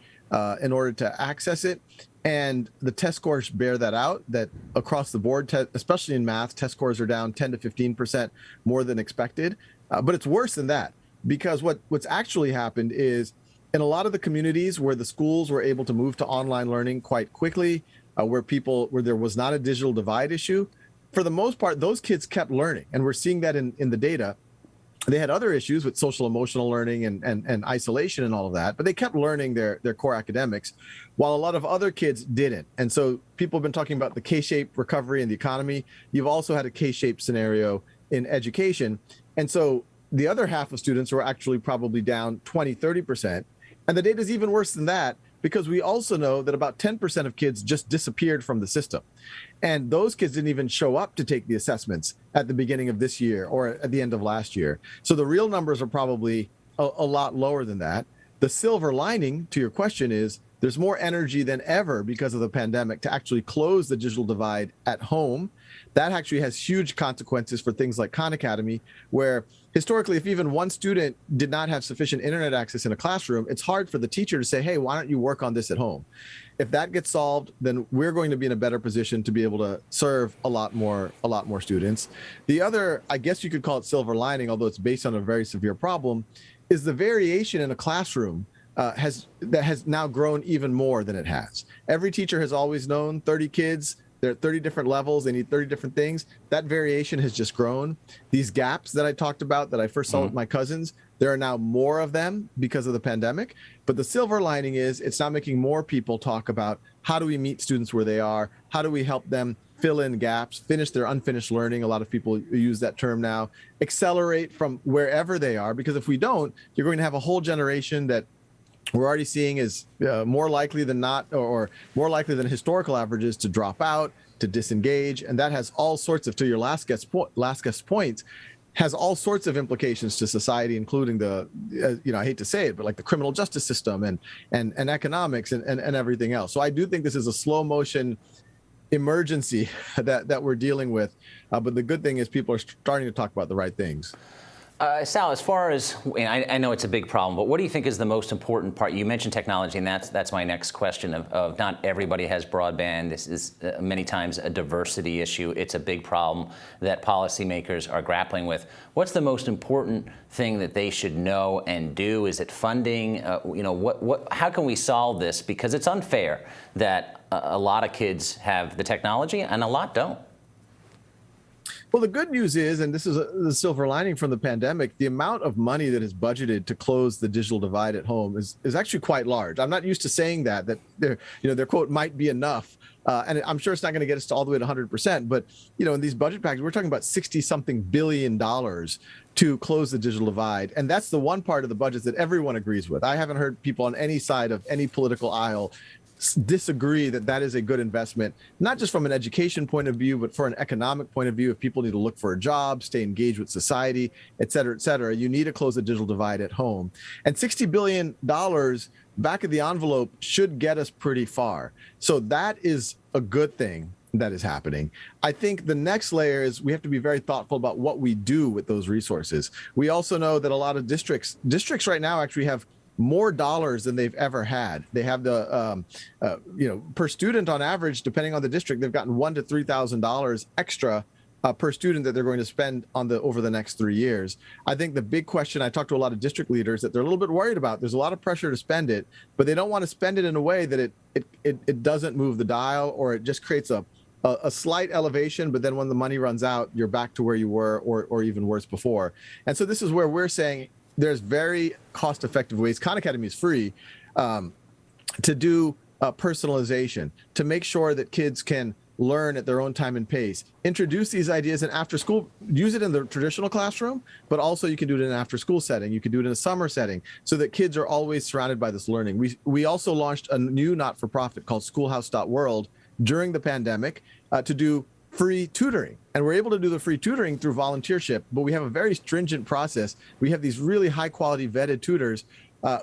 F: in order to access it. And the test scores bear that out, that across the board, especially in math, test scores are down 10 to 15% more than expected. But it's worse than that, because what's actually happened is in a lot of the communities where the schools were able to move to online learning quite quickly, where there was not a digital divide issue, for the most part, those kids kept learning. And we're seeing that in the data. They had other issues with social emotional learning and isolation and all of that, but they kept learning their core academics, while a lot of other kids didn't. And so people have been talking about the K-shaped recovery in the economy. You've also had a K-shaped scenario in education. And so the other half of students were actually probably down 20, 30%. And the data is even worse than that, because we also know that about 10% of kids just disappeared from the system. And those kids didn't even show up to take the assessments at the beginning of this year or at the end of last year. So the real numbers are probably a lot lower than that. The silver lining to your question is there's more energy than ever because of the pandemic to actually close the digital divide at home. That actually has huge consequences for things like Khan Academy, where historically, if even one student did not have sufficient internet access in a classroom, it's hard for the teacher to say, hey, why don't you work on this at home? If that gets solved, then we're going to be in a better position to be able to serve a lot more students. The other, I guess you could call it silver lining, although it's based on a very severe problem, is the variation in a classroom has now grown even more than it has. Every teacher has always known 30 kids, there are 30 different levels, they need 30 different things. That variation has just grown. These gaps that I talked about that I first saw with my cousins, there are now more of them because of the pandemic. But the silver lining is it's now making more people talk about how do we meet students where they are? How do we help them fill in gaps, finish their unfinished learning? A lot of people use that term now. Accelerate from wherever they are, because if we don't, you're going to have a whole generation that we're already seeing is more likely than not, or more likely than historical averages, to drop out, to disengage. And that has all sorts of, to your last guest point, has all sorts of implications to society, including the, I hate to say it, but like the criminal justice system and economics and everything else. So I do think this is a slow motion emergency that we're dealing with. But the good thing is people are starting to talk about the right things.
B: Sal, as far as, I know it's a big problem, but what do you think is the most important part? You mentioned technology, and that's my next question of not everybody has broadband. This is many times a diversity issue. It's a big problem that policymakers are grappling with. What's the most important thing that they should know and do? Is it funding? How can we solve this? Because it's unfair that a lot of kids have the technology and a lot don't.
F: Well, the good news is, and this is the silver lining from the pandemic, the amount of money that is budgeted to close the digital divide at home is actually quite large. I'm not used to saying that their quote might be enough. And I'm sure it's not going to get us to all the way to 100%. But, in these budget packages, we're talking about $60-something billion to close the digital divide. And that's the one part of the budget that everyone agrees with. I haven't heard people on any side of any political aisle disagree that is a good investment, not just from an education point of view, but for an economic point of view. If people need to look for a job, stay engaged with society, et cetera, you need to close the digital divide at home. And $60 billion back of the envelope should get us pretty far. So that is a good thing that is happening. I think the next layer is we have to be very thoughtful about what we do with those resources. We also know that a lot of districts right now actually have more dollars than they've ever had. They have the, per student on average, depending on the district, they've gotten $1,000 to $3,000 extra per student that they're going to spend over the next 3 years. I think the big question, I talked to a lot of district leaders that they're a little bit worried about. There's a lot of pressure to spend it, but they don't want to spend it in a way that it doesn't move the dial, or it just creates a slight elevation, but then when the money runs out, you're back to where you were, or even worse before. And so this is where we're saying, there's very cost-effective ways. Khan Academy is free to do personalization, to make sure that kids can learn at their own time and pace. Introduce these ideas in after school, use it in the traditional classroom, but also you can do it in an after school setting. You can do it in a summer setting so that kids are always surrounded by this learning. We also launched a new not-for-profit called Schoolhouse.world during the pandemic to do free tutoring. And we're able to do the free tutoring through volunteership, but we have a very stringent process. We have these really high quality vetted tutors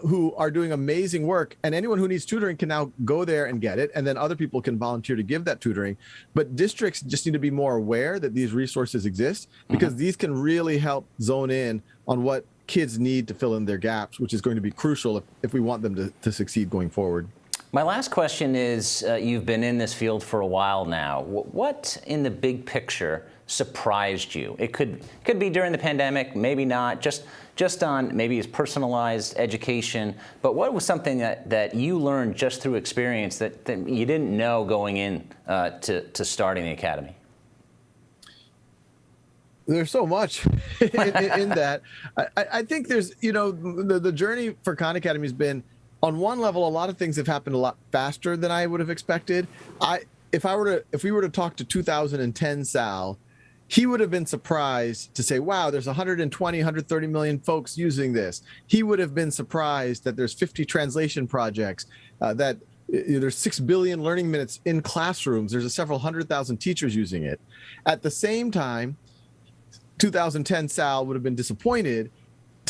F: who are doing amazing work. And anyone who needs tutoring can now go there and get it. And then other people can volunteer to give that tutoring. But districts just need to be more aware that these resources exist, because these can really help zone in on what kids need to fill in their gaps, which is going to be crucial if we want them to succeed going forward.
B: My last question is, you've been in this field for a while now. What in the big picture surprised you? It could be during the pandemic, maybe not, just on maybe it's personalized education, but what was something that you learned just through experience that you didn't know going in to starting the Academy?
F: There's so much in that. I think there's, the journey for Khan Academy has been, on one level, a lot of things have happened a lot faster than I would have expected. If we were to talk to 2010 Sal, he would have been surprised to say, wow, there's 120, 130 million folks using this. He would have been surprised that there's 50 translation projects, that there's 6 billion learning minutes in classrooms. There's several 100,000 teachers using it. At the same time, 2010 Sal would have been disappointed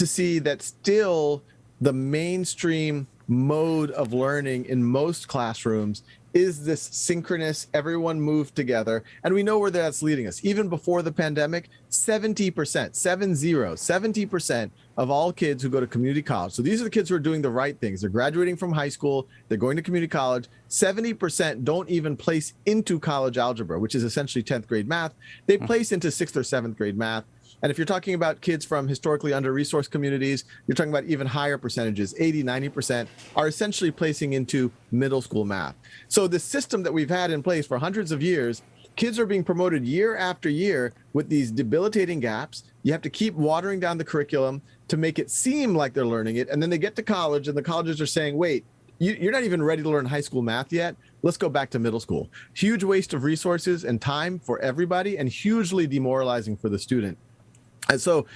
F: to see that still the mainstream mode of learning in most classrooms is this synchronous, everyone move together. And we know where that's leading us. Even before the pandemic, 70% of all kids who go to community college. So these are the kids who are doing the right things. They're graduating from high school. They're going to community college. 70% don't even place into college algebra, which is essentially 10th grade math. They place into 6th or 7th grade math. And if you're talking about kids from historically under-resourced communities, you're talking about even higher percentages. 80, 90% are essentially placing into middle school math. So the system that we've had in place for hundreds of years, kids are being promoted year after year with these debilitating gaps. You have to keep watering down the curriculum to make it seem like they're learning it. And then they get to college and the colleges are saying, wait, you're not even ready to learn high school math yet. Let's go back to middle school. Huge waste of resources and time for everybody and hugely demoralizing for the student. And so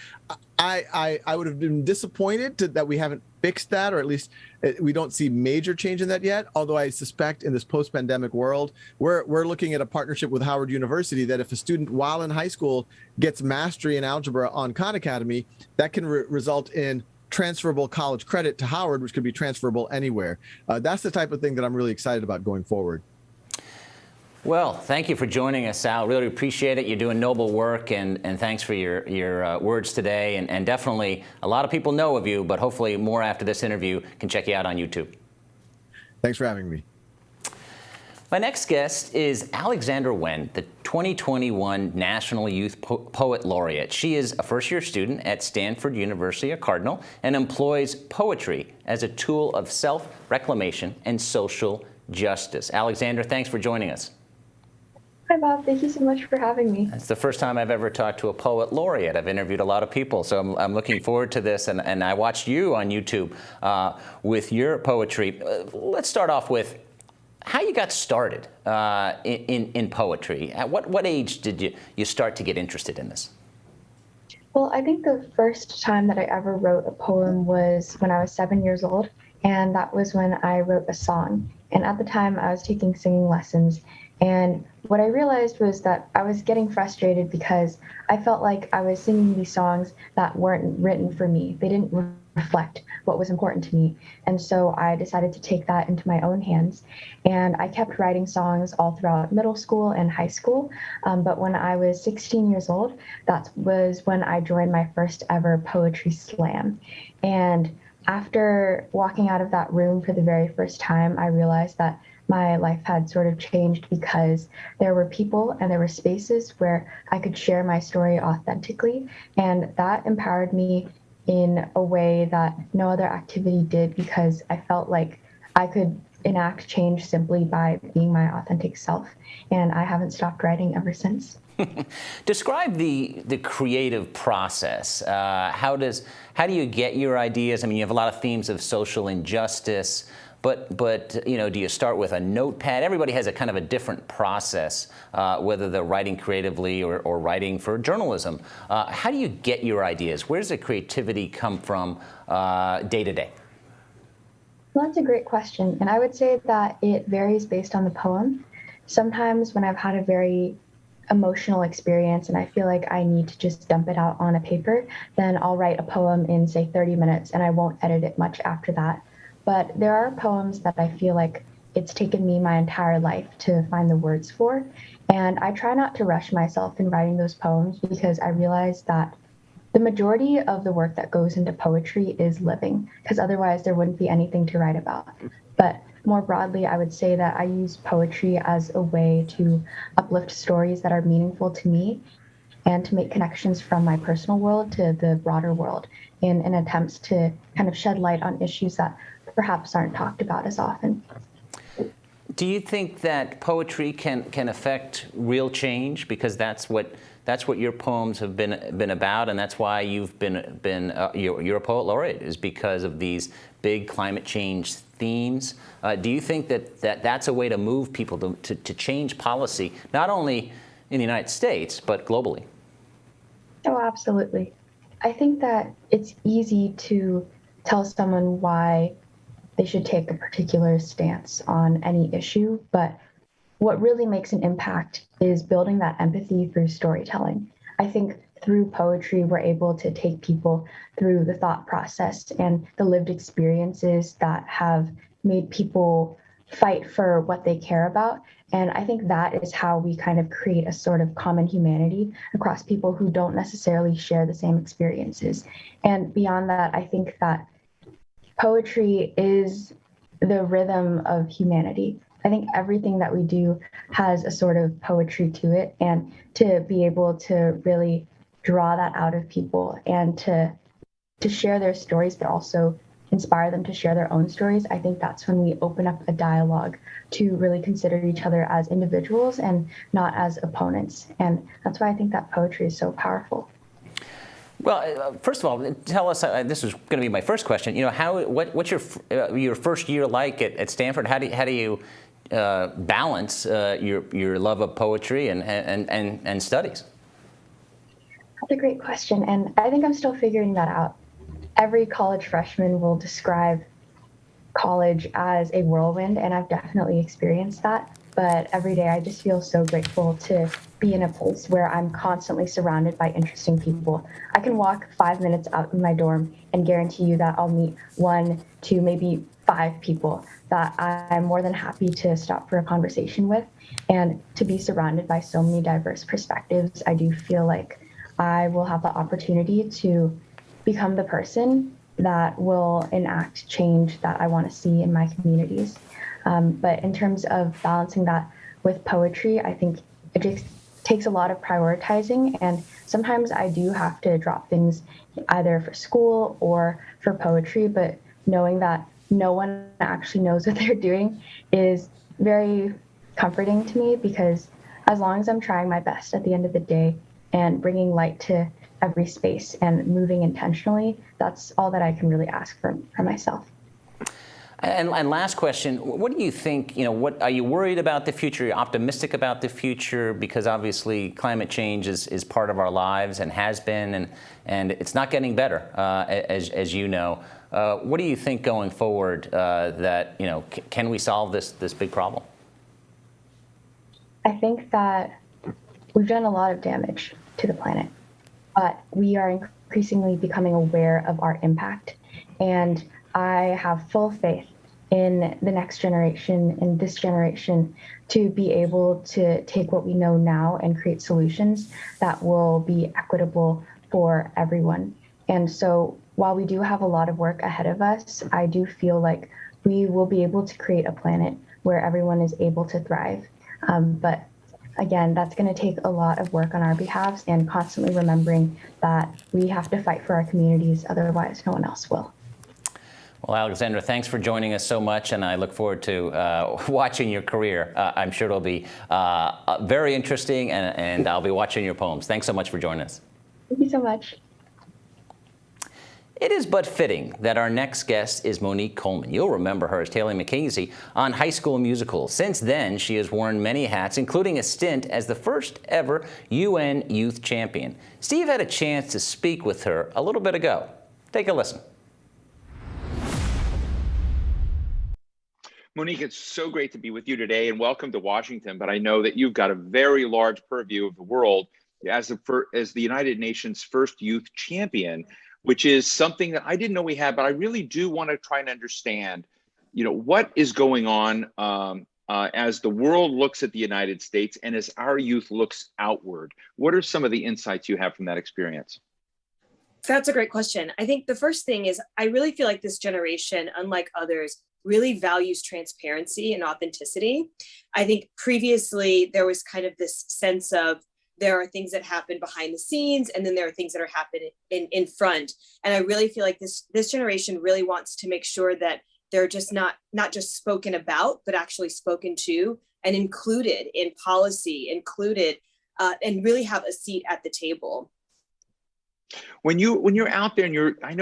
F: I would have been disappointed that we haven't fixed that, or at least we don't see major change in that yet. Although I suspect in this post-pandemic world, we're looking at a partnership with Howard University that if a student while in high school gets mastery in algebra on Khan Academy, that can result in transferable college credit to Howard, which could be transferable anywhere. That's the type of thing that I'm really excited about going forward.
B: Well, thank you for joining us, Sal. Really appreciate it. You're doing noble work, and thanks for your words today. And definitely, a lot of people know of you, but hopefully more after this interview can check you out on YouTube.
F: Thanks for having me.
B: My next guest is Alexandra Wen, the 2021 National Youth Poet Laureate. She is a first-year student at Stanford University at Cardinal and employs poetry as a tool of self-reclamation and social justice. Alexandra, thanks for joining us.
G: Hi, Bob. Thank you so much for having me.
B: It's the first time I've ever talked to a poet laureate. I've interviewed a lot of people, so I'm looking forward to this. And I watched you on YouTube with your poetry. Let's start off with how you got started in poetry. At what age did you start to get interested in this?
G: Well, I think the first time that I ever wrote a poem was when I was 7 years old, and that was when I wrote a song. And at the time, I was taking singing lessons. And what I realized was that I was getting frustrated because I felt like I was singing these songs that weren't written for me. They didn't reflect what was important to me. And so I decided to take that into my own hands. And I kept writing songs all throughout middle school and high school. But when I was 16 years old, that was when I joined my first ever poetry slam. And after walking out of that room for the very first time, I realized that my life had sort of changed because there were people and there were spaces where I could share my story authentically. And that empowered me in a way that no other activity did, because I felt like I could enact change simply by being my authentic self. And I haven't stopped writing ever since.
B: Describe the creative process. How do you get your ideas? I mean, you have a lot of themes of social injustice, but you know, do you start with a notepad? Everybody has a kind of a different process, whether they're writing creatively or writing for journalism. How do you get your ideas? Where does the creativity come from day to day?
G: Well, that's a great question. And I would say that it varies based on the poem. Sometimes when I've had a very emotional experience and I feel like I need to just dump it out on a paper, then I'll write a poem in, say, 30 minutes, and I won't edit it much after that. But there are poems that I feel like it's taken me my entire life to find the words for. And I try not to rush myself in writing those poems, because I realize that the majority of the work that goes into poetry is living, because otherwise there wouldn't be anything to write about. But more broadly, I would say that I use poetry as a way to uplift stories that are meaningful to me and to make connections from my personal world to the broader world in attempts to kind of shed light on issues that perhaps aren't talked about as often.
B: Do you think that poetry can affect real change? Because that's what your poems have been about, and that's why you've been you're a poet laureate, is because of these big climate change themes. Do you think that's a way to move people to change policy, not only in the United States but globally?
G: Oh, absolutely. I think that it's easy to tell someone why they should take a particular stance on any issue, but what really makes an impact is building that empathy through storytelling. I think through poetry, we're able to take people through the thought process and the lived experiences that have made people fight for what they care about. And I think that is how we kind of create a sort of common humanity across people who don't necessarily share the same experiences. And beyond that, I think that poetry is the rhythm of humanity. I think everything that we do has a sort of poetry to it, and to be able to really draw that out of people and to share their stories, but also inspire them to share their own stories, I think that's when we open up a dialogue to really consider each other as individuals and not as opponents. And that's why I think that poetry is so powerful.
B: Well, first of all, tell us. This is going to be my first question. You know, what's your first year like at Stanford? How do you balance your love of poetry and studies?
G: That's a great question, and I think I'm still figuring that out. Every college freshman will describe college as a whirlwind, and I've definitely experienced that. But every day I just feel so grateful to be in a place where I'm constantly surrounded by interesting people. I can walk 5 minutes out in my dorm and guarantee you that I'll meet 1, 2, maybe 5 people that I'm more than happy to stop for a conversation with. And to be surrounded by so many diverse perspectives, I do feel like I will have the opportunity to become the person that will enact change that I want to see in my communities. But in terms of balancing that with poetry, I think it just takes a lot of prioritizing. And sometimes I do have to drop things either for school or for poetry, but knowing that no one actually knows what they're doing is very comforting to me, because as long as I'm trying my best at the end of the day and bringing light to every space and moving intentionally, that's all that I can really ask for myself.
B: And last question, what do you think, what are you worried about the future? Are you optimistic about the future? Because obviously climate change is part of our lives and has been, and it's not getting better, as you know. What do you think going forward that, can we solve this big problem?
G: I think that we've done a lot of damage to the planet, but we are increasingly becoming aware of our impact. And I have full faith in the next generation, in this generation, to be able to take what we know now and create solutions that will be equitable for everyone. And so while we do have a lot of work ahead of us, I do feel like we will be able to create a planet where everyone is able to thrive. But again, that's going to take a lot of work on our behalves, and constantly remembering that we have to fight for our communities, otherwise no one else will.
B: Well, Alexandra, thanks for joining us so much, and I look forward to watching your career. I'm sure it'll be very interesting, and I'll be watching your poems. Thanks so much for joining us.
G: Thank you so much.
B: It is but fitting that our next guest is Monique Coleman. You'll remember her as Taylor Mackenzie on High School Musical. Since then, she has worn many hats, including a stint as the first ever UN Youth Champion. Steve had a chance to speak with her a little bit ago. Take a listen.
A: Monique, it's so great to be with you today, and welcome to Washington. But I know that you've got a very large purview of the world as the United Nations first youth champion, which is something that I didn't know we had, but I really do want to try and understand, what is going on as the world looks at the United States and as our youth looks outward. What are some of the insights you have from that experience?
H: That's a great question. I think the first thing is I really feel like this generation, unlike others, really values transparency and authenticity. I think previously there was kind of this sense of there are things that happen behind the scenes, and then there are things that are happening in front. And I really feel like this generation really wants to make sure that they're just not just spoken about, but actually spoken to and included in policy, and really have a seat at the table.
A: When you're out there and I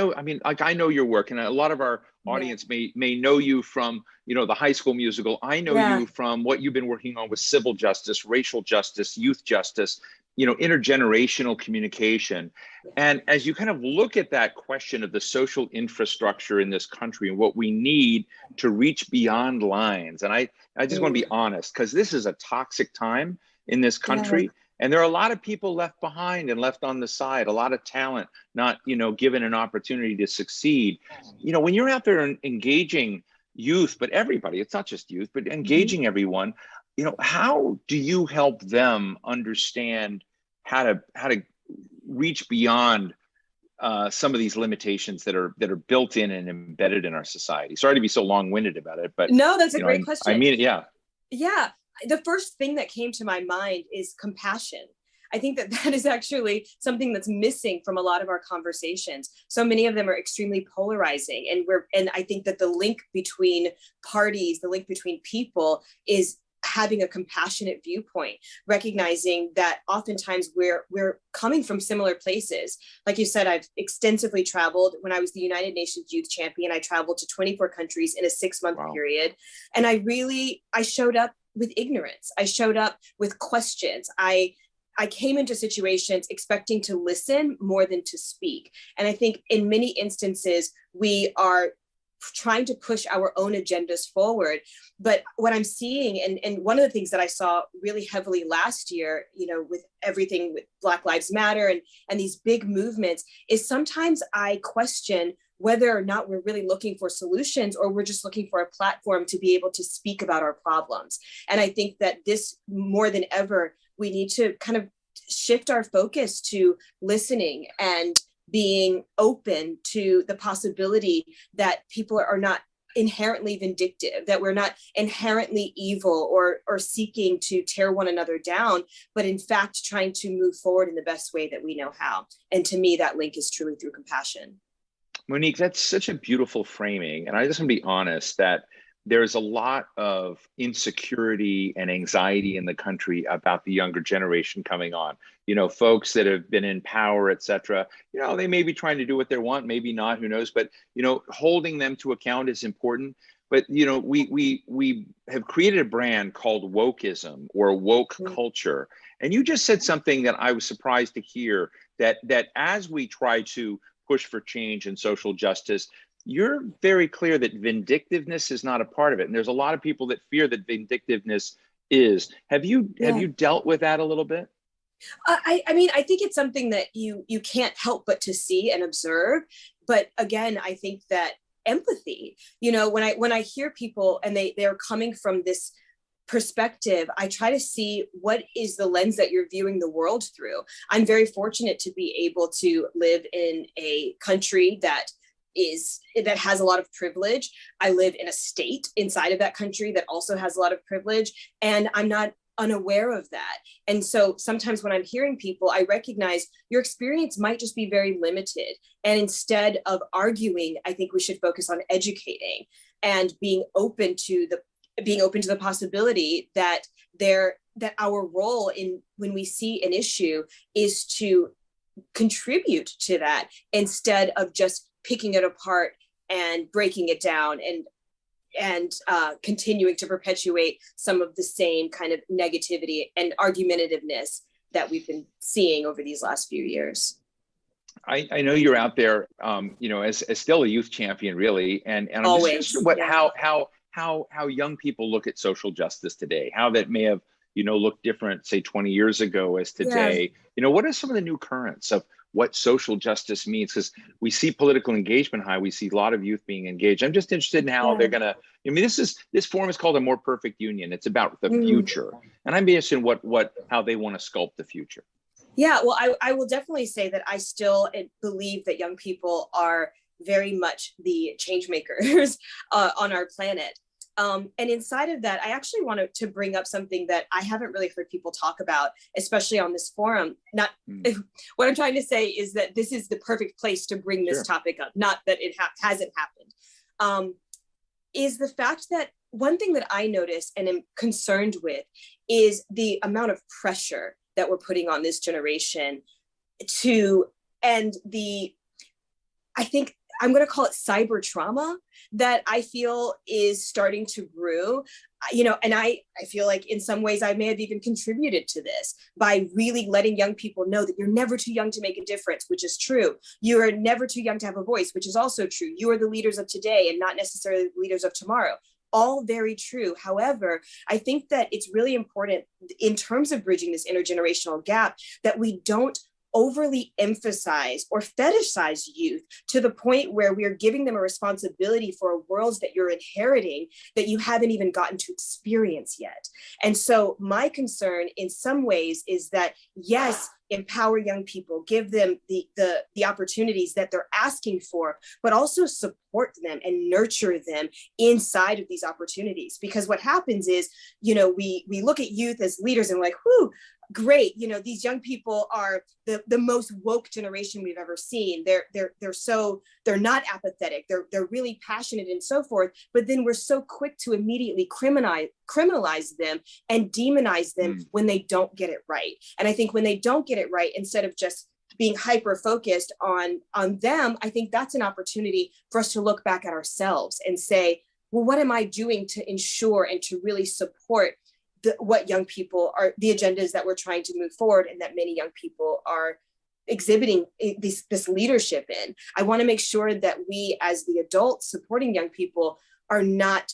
A: know your work, and a lot of our audience may know you from, the High School Musical. I know you from what you've been working on with civil justice, racial justice, youth justice, intergenerational communication. And as you kind of look at that question of the social infrastructure in this country and what we need to reach beyond lines, and I just want to be honest, because this is a toxic time in this country. And there are a lot of people left behind and left on the side, a lot of talent not, given an opportunity to succeed. When you're out there engaging youth, but everybody, it's not just youth, but engaging everyone, how do you help them understand how to reach beyond some of these limitations that are built in and embedded in our society? Sorry to be so long-winded about it, but
H: no, that's a great question.
A: I mean it, yeah.
H: Yeah, the first thing that came to my mind is compassion. I think that is actually something that's missing from a lot of our conversations. So many of them are extremely polarizing, and I think that the link between parties, the link between people, is having a compassionate viewpoint, recognizing that oftentimes we're coming from similar places. Like you said, I've extensively traveled. When I was the United Nations Youth Champion, I traveled to 24 countries in a 6-month period. And I showed up with ignorance. I showed up with questions. I came into situations expecting to listen more than to speak. And I think in many instances, we are trying to push our own agendas forward. But what I'm seeing, and one of the things that I saw really heavily last year, with everything with Black Lives Matter and these big movements, is sometimes I question whether or not we're really looking for solutions, or we're just looking for a platform to be able to speak about our problems. And I think that this, more than ever, we need to kind of shift our focus to listening and being open to the possibility that people are not inherently vindictive, that we're not inherently evil or seeking to tear one another down, but in fact trying to move forward in the best way that we know how. And to me, that link is truly through compassion.
A: Monique, that's such a beautiful framing. And I just want to be honest that there's a lot of insecurity and anxiety in the country about the younger generation coming on. Folks that have been in power, et cetera, they may be trying to do what they want, maybe not, who knows, but, holding them to account is important. But, we have created a brand called wokeism or woke culture. And you just said something that I was surprised to hear, that as we try to push for change and social justice, you're very clear that vindictiveness is not a part of it. And there's a lot of people that fear that vindictiveness is. Have you dealt with that a little bit?
H: I mean, I think it's something that you can't help but to see and observe. But again, I think that empathy, when I hear people and they're coming from this perspective, I try to see what is the lens that you're viewing the world through. I'm very fortunate to be able to live in a country that has a lot of privilege. I live in a state inside of that country that also has a lot of privilege, and I'm not unaware of that. And so sometimes when I'm hearing people, I recognize your experience might just be very limited. And instead of arguing, I think we should focus on educating and being open to the possibility that our role when we see an issue is to contribute to that, instead of just picking it apart and breaking it down and continuing to perpetuate some of the same kind of negativity and argumentativeness that we've been seeing over these last few years.
A: I know you're out there, as still a youth champion, really, and I'm
H: Always,
A: just curious how young people look at social justice today, how that may have looked different, say 20 years ago as today. What are some of the new currents of what social justice means? Because we see political engagement high, we see a lot of youth being engaged. I'm just interested in how they're gonna. This forum is called A More Perfect Union. It's about the future, and I'm interested in how they want to sculpt the future.
H: Yeah, well, I will definitely say that I still believe that young people are very much the change makers on our planet. And inside of that, I actually wanted to bring up something that I haven't really heard people talk about, especially on this forum. What I'm trying to say is that this is the perfect place to bring this topic up, not that it hasn't happened, is the fact that one thing that I notice and am concerned with is the amount of pressure that we're putting on this generation I think I'm going to call it cyber trauma that I feel is starting to brew, and I feel like in some ways I may have even contributed to this by really letting young people know that you're never too young to make a difference, which is true. You are never too young to have a voice, which is also true. You are the leaders of today and not necessarily the leaders of tomorrow. all very true. However, I think that it's really important in terms of bridging this intergenerational gap that we don't overly emphasize or fetishize youth to the point where we're giving them a responsibility for worlds that you're inheriting that you haven't even gotten to experience yet. And so my concern in some ways is that, yes, empower young people, give them the opportunities that they're asking for, but also support them and nurture them inside of these opportunities. Because what happens is, we look at youth as leaders and we're like, whoo, great, these young people are the most woke generation we've ever seen. They're not apathetic, they're really passionate and so forth. But then we're so quick to immediately criminalize them and demonize them when they don't get it right. And I think when they don't get it right, instead of just being hyper focused on them, I think that's an opportunity for us to look back at ourselves and say, well, what am I doing to ensure and to really support what young people are, the agendas that we're trying to move forward and that many young people are exhibiting this leadership in. I want to make sure that we as the adults supporting young people are not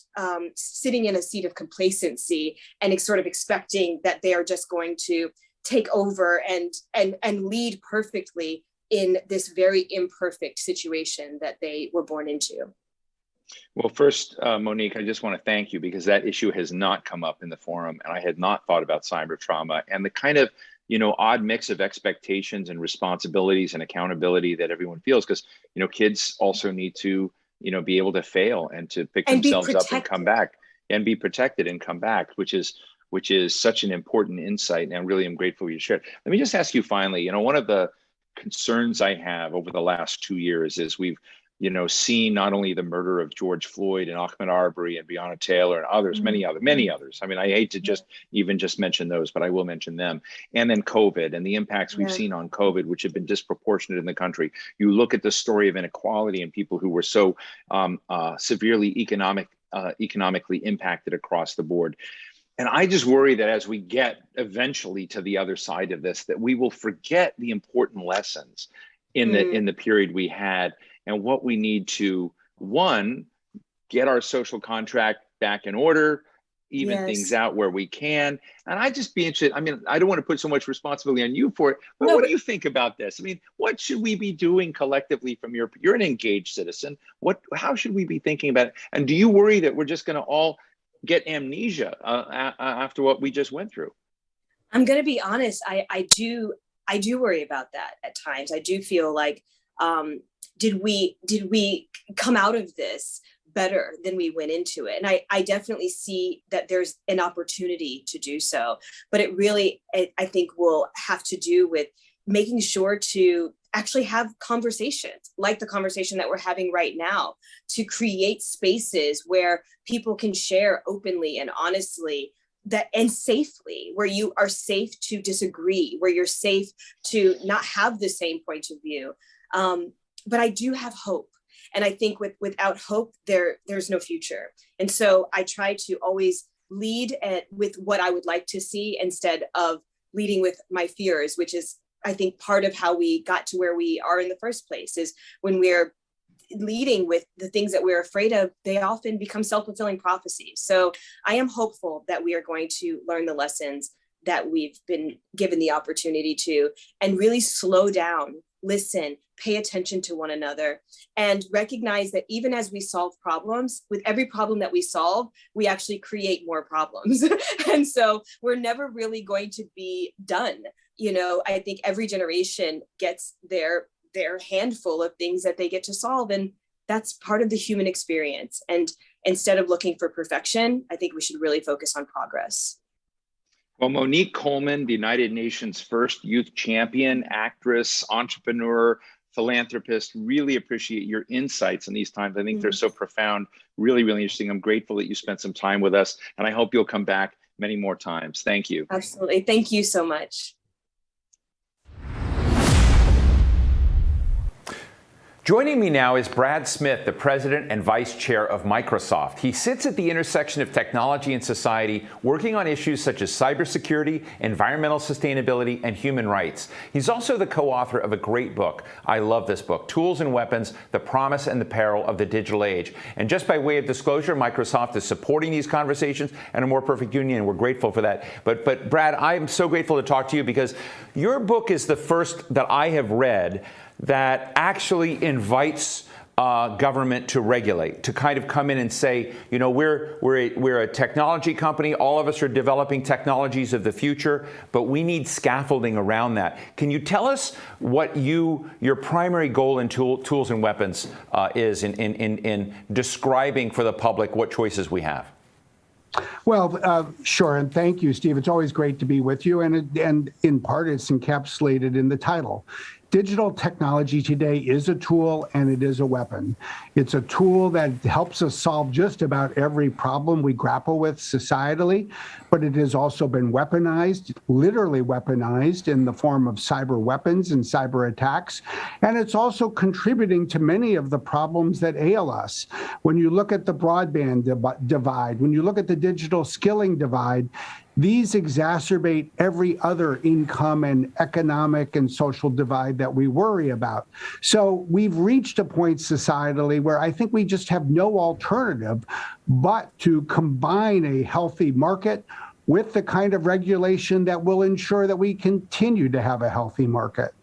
H: sitting in a seat of complacency and sort of expecting that they are just going to take over and lead perfectly in this very imperfect situation that they were born into.
A: Well, first, Monique, I just want to thank you because that issue has not come up in the forum, and I had not thought about cyber trauma and the kind of, odd mix of expectations and responsibilities and accountability that everyone feels. Because, kids also need to, be able to fail and to pick themselves up and come back and be protected and come back, which is such an important insight. And I really am grateful you shared. Let me just ask you finally, one of the concerns I have over the last 2 years is we've seen not only the murder of George Floyd and Ahmaud Arbery and Breonna Taylor and others, many others. I mean, I hate to just mention those, but I will mention them. And then COVID and the impacts we've seen on COVID, which have been disproportionate in the country. You look at the story of inequality and people who were so severely economically impacted across the board. And I just worry that as we get eventually to the other side of this, that we will forget the important lessons in the period we had, and what we need to, one, get our social contract back in order, even things out where we can. And I'd just be interested, I mean, I don't want to put so much responsibility on you for it, but what do you think about this? I mean, what should we be doing collectively from you're an engaged citizen. How should we be thinking about it? And do you worry that we're just going to all get amnesia after what we just went through?
H: I'm going to be honest. I do worry about that at times. I do feel like, did we come out of this better than we went into it? And I definitely see that there's an opportunity to do so, but it really, I think will have to do with making sure to actually have conversations like the conversation that we're having right now, to create spaces where people can share openly and honestly and safely, where you are safe to disagree, where you're safe to not have the same point of view. But I do have hope. And I think without hope, there's no future. And so I try to always lead with what I would like to see instead of leading with my fears, which is, I think, part of how we got to where we are in the first place, is when we're leading with the things that we're afraid of, they often become self-fulfilling prophecies. So I am hopeful that we are going to learn the lessons that we've been given the opportunity to, and really slow down, listen, pay attention to one another, and recognize that even as we solve problems, with every problem that we solve, we actually create more problems. And so we're never really going to be done. I think every generation gets their handful of things that they get to solve, and that's part of the human experience. And instead of looking for perfection, I think we should really focus on progress.
A: Well, Monique Coleman, the United Nations first youth champion, actress, entrepreneur, philanthropist, really appreciate your insights in these times. I think they're so profound, really, really interesting. I'm grateful that you spent some time with us, and I hope you'll come back many more times. Thank you.
H: Absolutely. Thank you so much.
A: Joining me now is Brad Smith, the president and vice chair of Microsoft. He sits at the intersection of technology and society, working on issues such as cybersecurity, environmental sustainability, and human rights. He's also the co-author of a great book. I love this book, Tools and Weapons, The Promise and the Peril of the Digital Age. And just by way of disclosure, Microsoft is supporting these conversations and a more perfect union. We're grateful for that. But Brad, I'm so grateful to talk to you because your book is the first that I have read that actually invites government to regulate, to kind of come in and say, you know, we're a technology company. All of us are developing technologies of the future, but we need scaffolding around that. Can you tell us what your primary goal in Tools and Weapons is in describing for the public what choices we have?
I: Well, sure, and thank you, Steve. It's always great to be with you, and in part, it's encapsulated in the title. Digital technology today is a tool and it is a weapon. It's a tool that helps us solve just about every problem we grapple with societally, but it has also been weaponized, literally weaponized in the form of cyber weapons and cyber attacks. And it's also contributing to many of the problems that ail us. When you look at the broadband divide, when you look at the digital skilling divide, these exacerbate every other income and economic and social divide that we worry about. So we've reached a point societally where I think we just have no alternative but to combine a healthy market with the kind of regulation that will ensure that we continue to have a healthy market.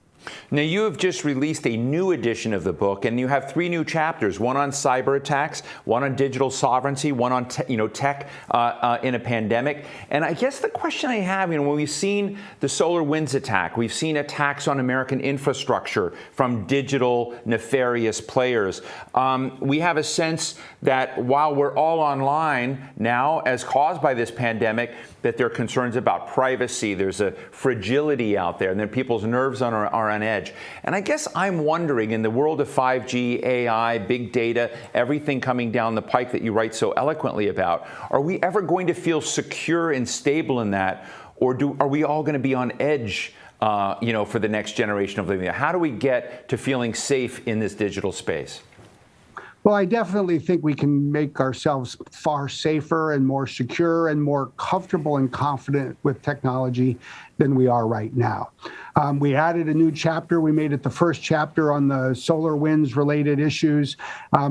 A: Now, you have just released a new edition of the book, and you have 3 new chapters, one on cyber attacks, one on digital sovereignty, one on tech in a pandemic. And I guess the question I have, when we've seen the SolarWinds attack, we've seen attacks on American infrastructure from digital nefarious players. We have a sense that while we're all online now, as caused by this pandemic, that there are concerns about privacy, there's a fragility out there, and then people's nerves are on edge. And I guess I'm wondering, in the world of 5G, AI, big data, everything coming down the pike that you write so eloquently about, are we ever going to feel secure and stable in that, or are we all going to be on edge for the next generation of living? How do we get to feeling safe in this digital space?
I: Well, I definitely think we can make ourselves far safer and more secure and more comfortable and confident with technology than we are right now. We added a new chapter. We made it the first chapter on the SolarWinds related issues.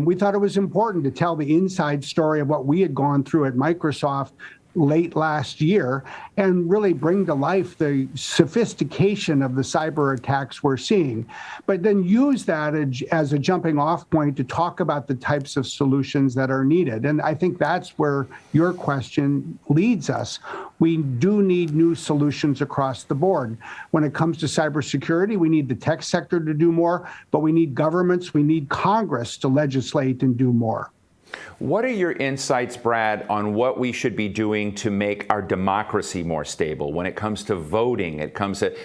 I: We thought it was important to tell the inside story of what we had gone through at Microsoft late last year and really bring to life the sophistication of the cyber attacks we're seeing, but then use that as a jumping off point to talk about the types of solutions that are needed. And I think that's where your question leads us. We do need new solutions across the board. When it comes to cybersecurity, we need the tech sector to do more, but we need governments, we need Congress to legislate and do more.
A: What are your insights, Brad, on what we should be doing to make our democracy more stable when it comes to voting?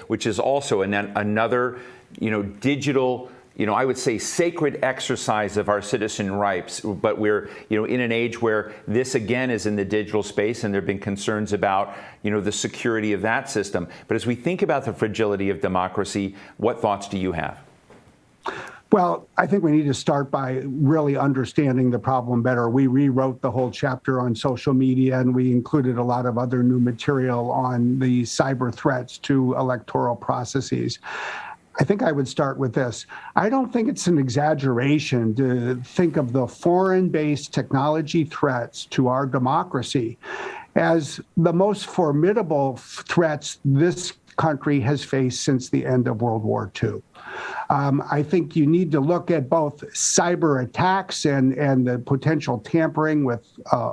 A: Which is also another, digital, I would say sacred exercise of our citizen rights. But we're, in an age where this again is in the digital space, and there have been concerns about, the security of that system. But as we think about the fragility of democracy, what thoughts do you have?
I: Well, I think we need to start by really understanding the problem better. We rewrote the whole chapter on social media, and we included a lot of other new material on the cyber threats to electoral processes. I think I would start with this. I don't think it's an exaggeration to think of the foreign-based technology threats to our democracy as the most formidable threats this country has faced since the end of World War II. I think you need to look at both cyber attacks and the potential tampering with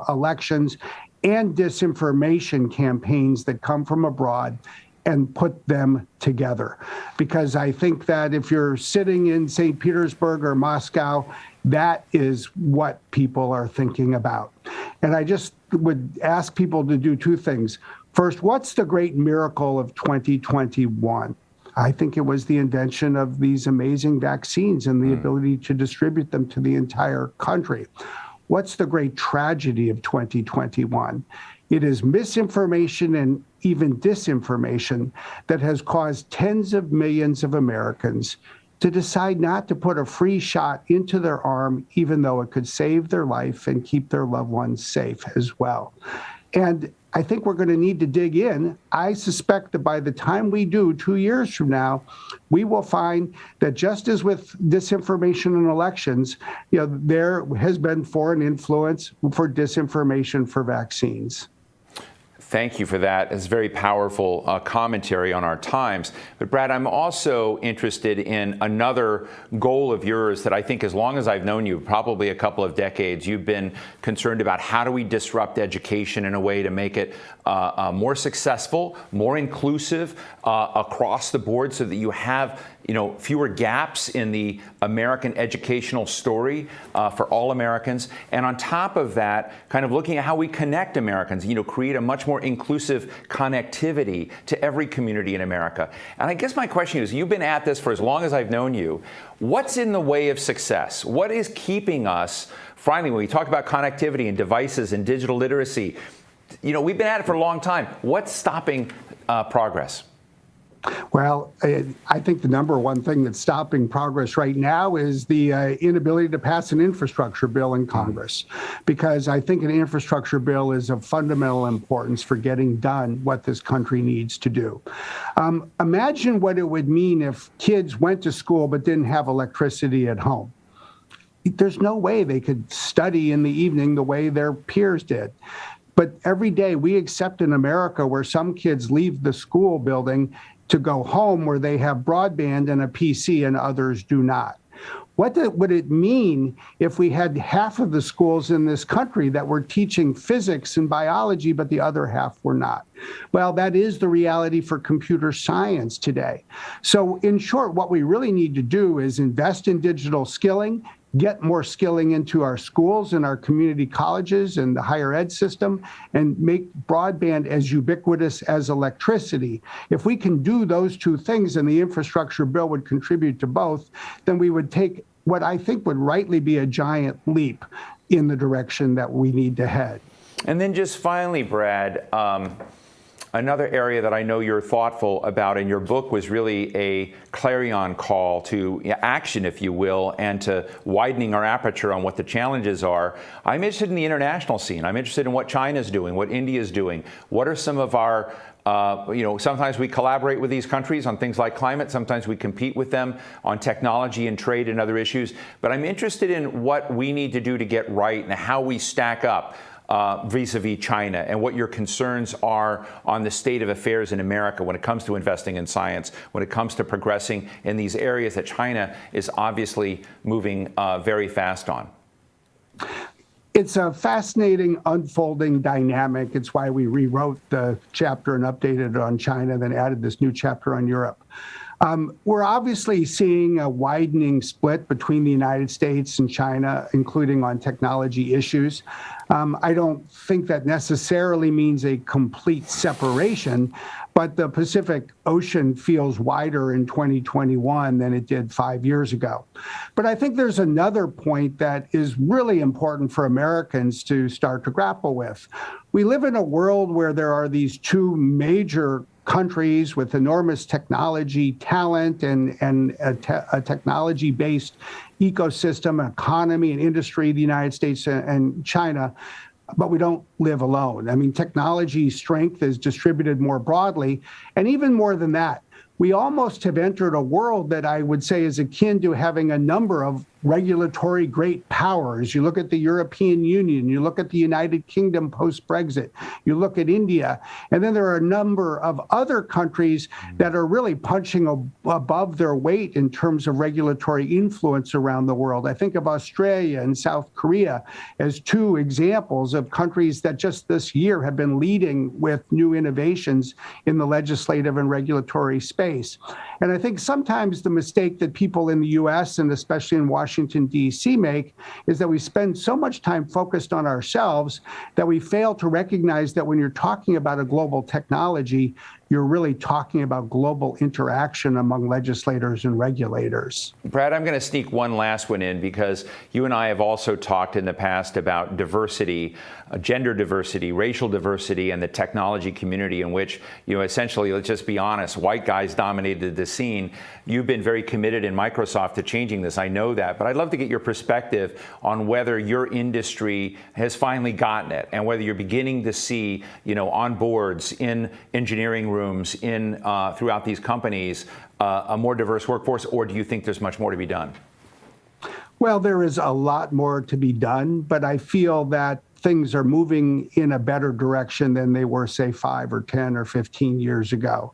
I: elections and disinformation campaigns that come from abroad and put them together. Because I think that if you're sitting in St. Petersburg or Moscow, that is what people are thinking about. And I just would ask people to do 2 things. First, what's the great miracle of 2021? I think it was the invention of these amazing vaccines and the ability to distribute them to the entire country. What's the great tragedy of 2021? It is misinformation and even disinformation that has caused tens of millions of Americans to decide not to put a free shot into their arm, even though it could save their life and keep their loved ones safe as well. And I think we're going to need to dig in. I suspect that by the time we do, 2 years from now, we will find that just as with disinformation in elections, there has been foreign influence for disinformation for vaccines.
A: Thank you for that. It's very powerful commentary on our times. But Brad, I'm also interested in another goal of yours that I think as long as I've known you, probably a couple of decades, you've been concerned about how do we disrupt education in a way to make it more successful, more inclusive across the board so that you have fewer gaps in the American educational story for all Americans. And on top of that, kind of looking at how we connect Americans, create a much more inclusive connectivity to every community in America. And I guess my question is, you've been at this for as long as I've known you. What's in the way of success? What is keeping us, finally, when we talk about connectivity and devices and digital literacy, we've been at it for a long time. What's stopping progress?
I: Well, I think the number one thing that's stopping progress right now is the inability to pass an infrastructure bill in Congress, because I think an infrastructure bill is of fundamental importance for getting done what this country needs to do. Imagine what it would mean if kids went to school but didn't have electricity at home. There's no way they could study in the evening the way their peers did. But every day we accept in America where some kids leave the school building to go home where they have broadband and a PC and others do not. What would it mean if we had half of the schools in this country that were teaching physics and biology, but the other half were not? Well, that is the reality for computer science today. So in short, what we really need to do is invest in digital skilling, get more skilling into our schools and our community colleges and the higher ed system, and make broadband as ubiquitous as electricity. If we can do those two things and the infrastructure bill would contribute to both, then we would take what I think would rightly be a giant leap in the direction that we need to head.
A: And then just finally, Brad, another area that I know you're thoughtful about in your book was really a clarion call to action, if you will, and to widening our aperture on what the challenges are. I'm interested in the international scene. I'm interested in what China's doing, what India's doing. What are some of our sometimes we collaborate with these countries on things like climate. Sometimes we compete with them on technology and trade and other issues. But I'm interested in what we need to do to get right and how we stack up vis-a-vis China, and what your concerns are on the state of affairs in America when it comes to investing in science, when it comes to progressing in these areas that China is obviously moving very fast on.
I: It's a fascinating unfolding dynamic. It's why we rewrote the chapter and updated it on China, then added this new chapter on Europe. We're obviously seeing a widening split between the United States and China, including on technology issues. I don't think that necessarily means a complete separation, but the Pacific Ocean feels wider in 2021 than it did 5 years ago. But I think there's another point that is really important for Americans to start to grapple with. We live in a world where there are these two major countries with enormous technology talent and a technology-based ecosystem, economy, and industry, the United States and China, but we don't live alone. I mean, technology strength is distributed more broadly, and even more than that, we almost have entered a world that I would say is akin to having a number of regulatory great powers. You look at the European Union, you look at the United Kingdom post-Brexit, you look at India, and then there are a number of other countries that are really punching above their weight in terms of regulatory influence around the world. I think of Australia and South Korea as two examples of countries that just this year have been leading with new innovations in the legislative and regulatory space. And I think sometimes the mistake that people in the US and especially in Washington, D.C. make is that we spend so much time focused on ourselves that we fail to recognize that when you're talking about a global technology, you're really talking about global interaction among legislators and regulators.
A: Brad, I'm going to sneak one last one in because you and I have also talked in the past about diversity, gender diversity, racial diversity, and the technology community in which, essentially, let's just be honest, white guys dominated the scene. You've been very committed in Microsoft to changing this. I know that, but I'd love to get your perspective on whether your industry has finally gotten it and whether you're beginning to see, on boards, in engineering rooms, throughout these companies, a more diverse workforce, or do you think there's much more to be done?
I: Well, there is a lot more to be done, but I feel that things are moving in a better direction than they were, say, 5 or 10 or 15 years ago.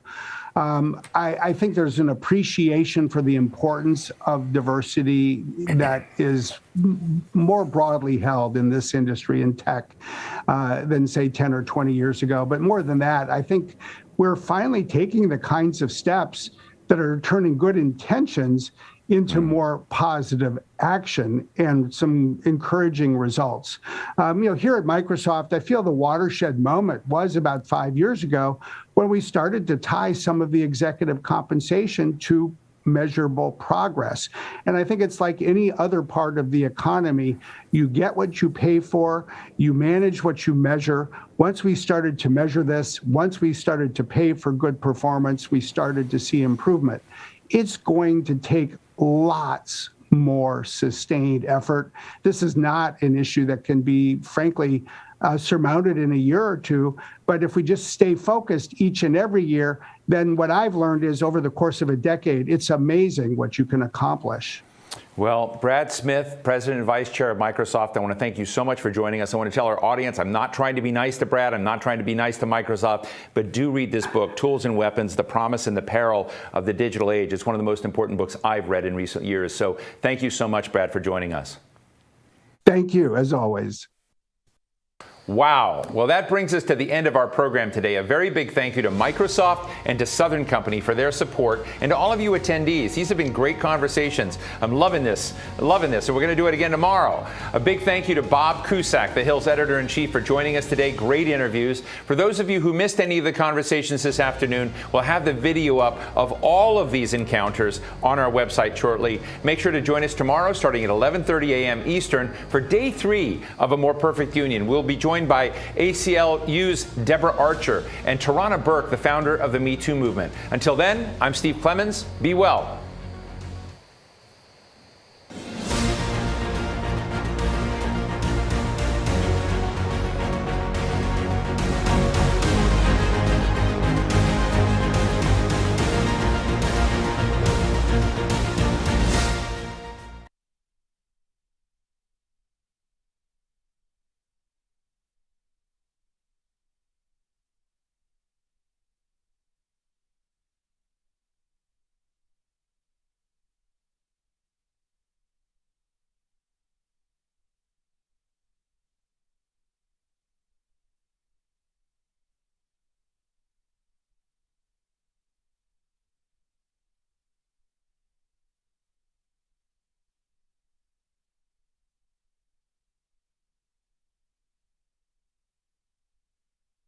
I: I think there's an appreciation for the importance of diversity that is more broadly held in this industry in tech than, say, 10 or 20 years ago. But more than that, I think we're finally taking the kinds of steps that are turning good intentions into more positive action and some encouraging results. Here at Microsoft, I feel the watershed moment was about 5 years ago when we started to tie some of the executive compensation to measurable progress. And I think it's like any other part of the economy. You get what you pay for, you manage what you measure. Once we started to measure this, once we started to pay for good performance, we started to see improvement. It's going to take lots more sustained effort. This is not an issue that can be, frankly, surmounted in a year or two. But if we just stay focused each and every year, then what I've learned is over the course of a decade, it's amazing what you can accomplish.
A: Well, Brad Smith, President and Vice Chair of Microsoft, I want to thank you so much for joining us. I want to tell our audience, I'm not trying to be nice to Brad, I'm not trying to be nice to Microsoft, but do read this book, Tools and Weapons, The Promise and the Peril of the Digital Age. It's one of the most important books I've read in recent years. So thank you so much, Brad, for joining us.
I: Thank you, as always.
A: Wow. Well, that brings us to the end of our program today. A very big thank you to Microsoft and to Southern Company for their support, and to all of you attendees. These have been great conversations. I'm loving this, and we're going to do it again tomorrow. A big thank you to Bob Cusack, the Hill's editor-in-chief, for joining us today. Great interviews. For those of you who missed any of the conversations this afternoon, we'll have the video up of all of these encounters on our website shortly. Make sure to join us tomorrow starting at 11:30 a.m. Eastern for day 3 of A More Perfect Union. We'll be joined by ACLU's Deborah Archer and Tarana Burke, the founder of the Me Too movement. Until then, I'm Steve Clemens. Be well.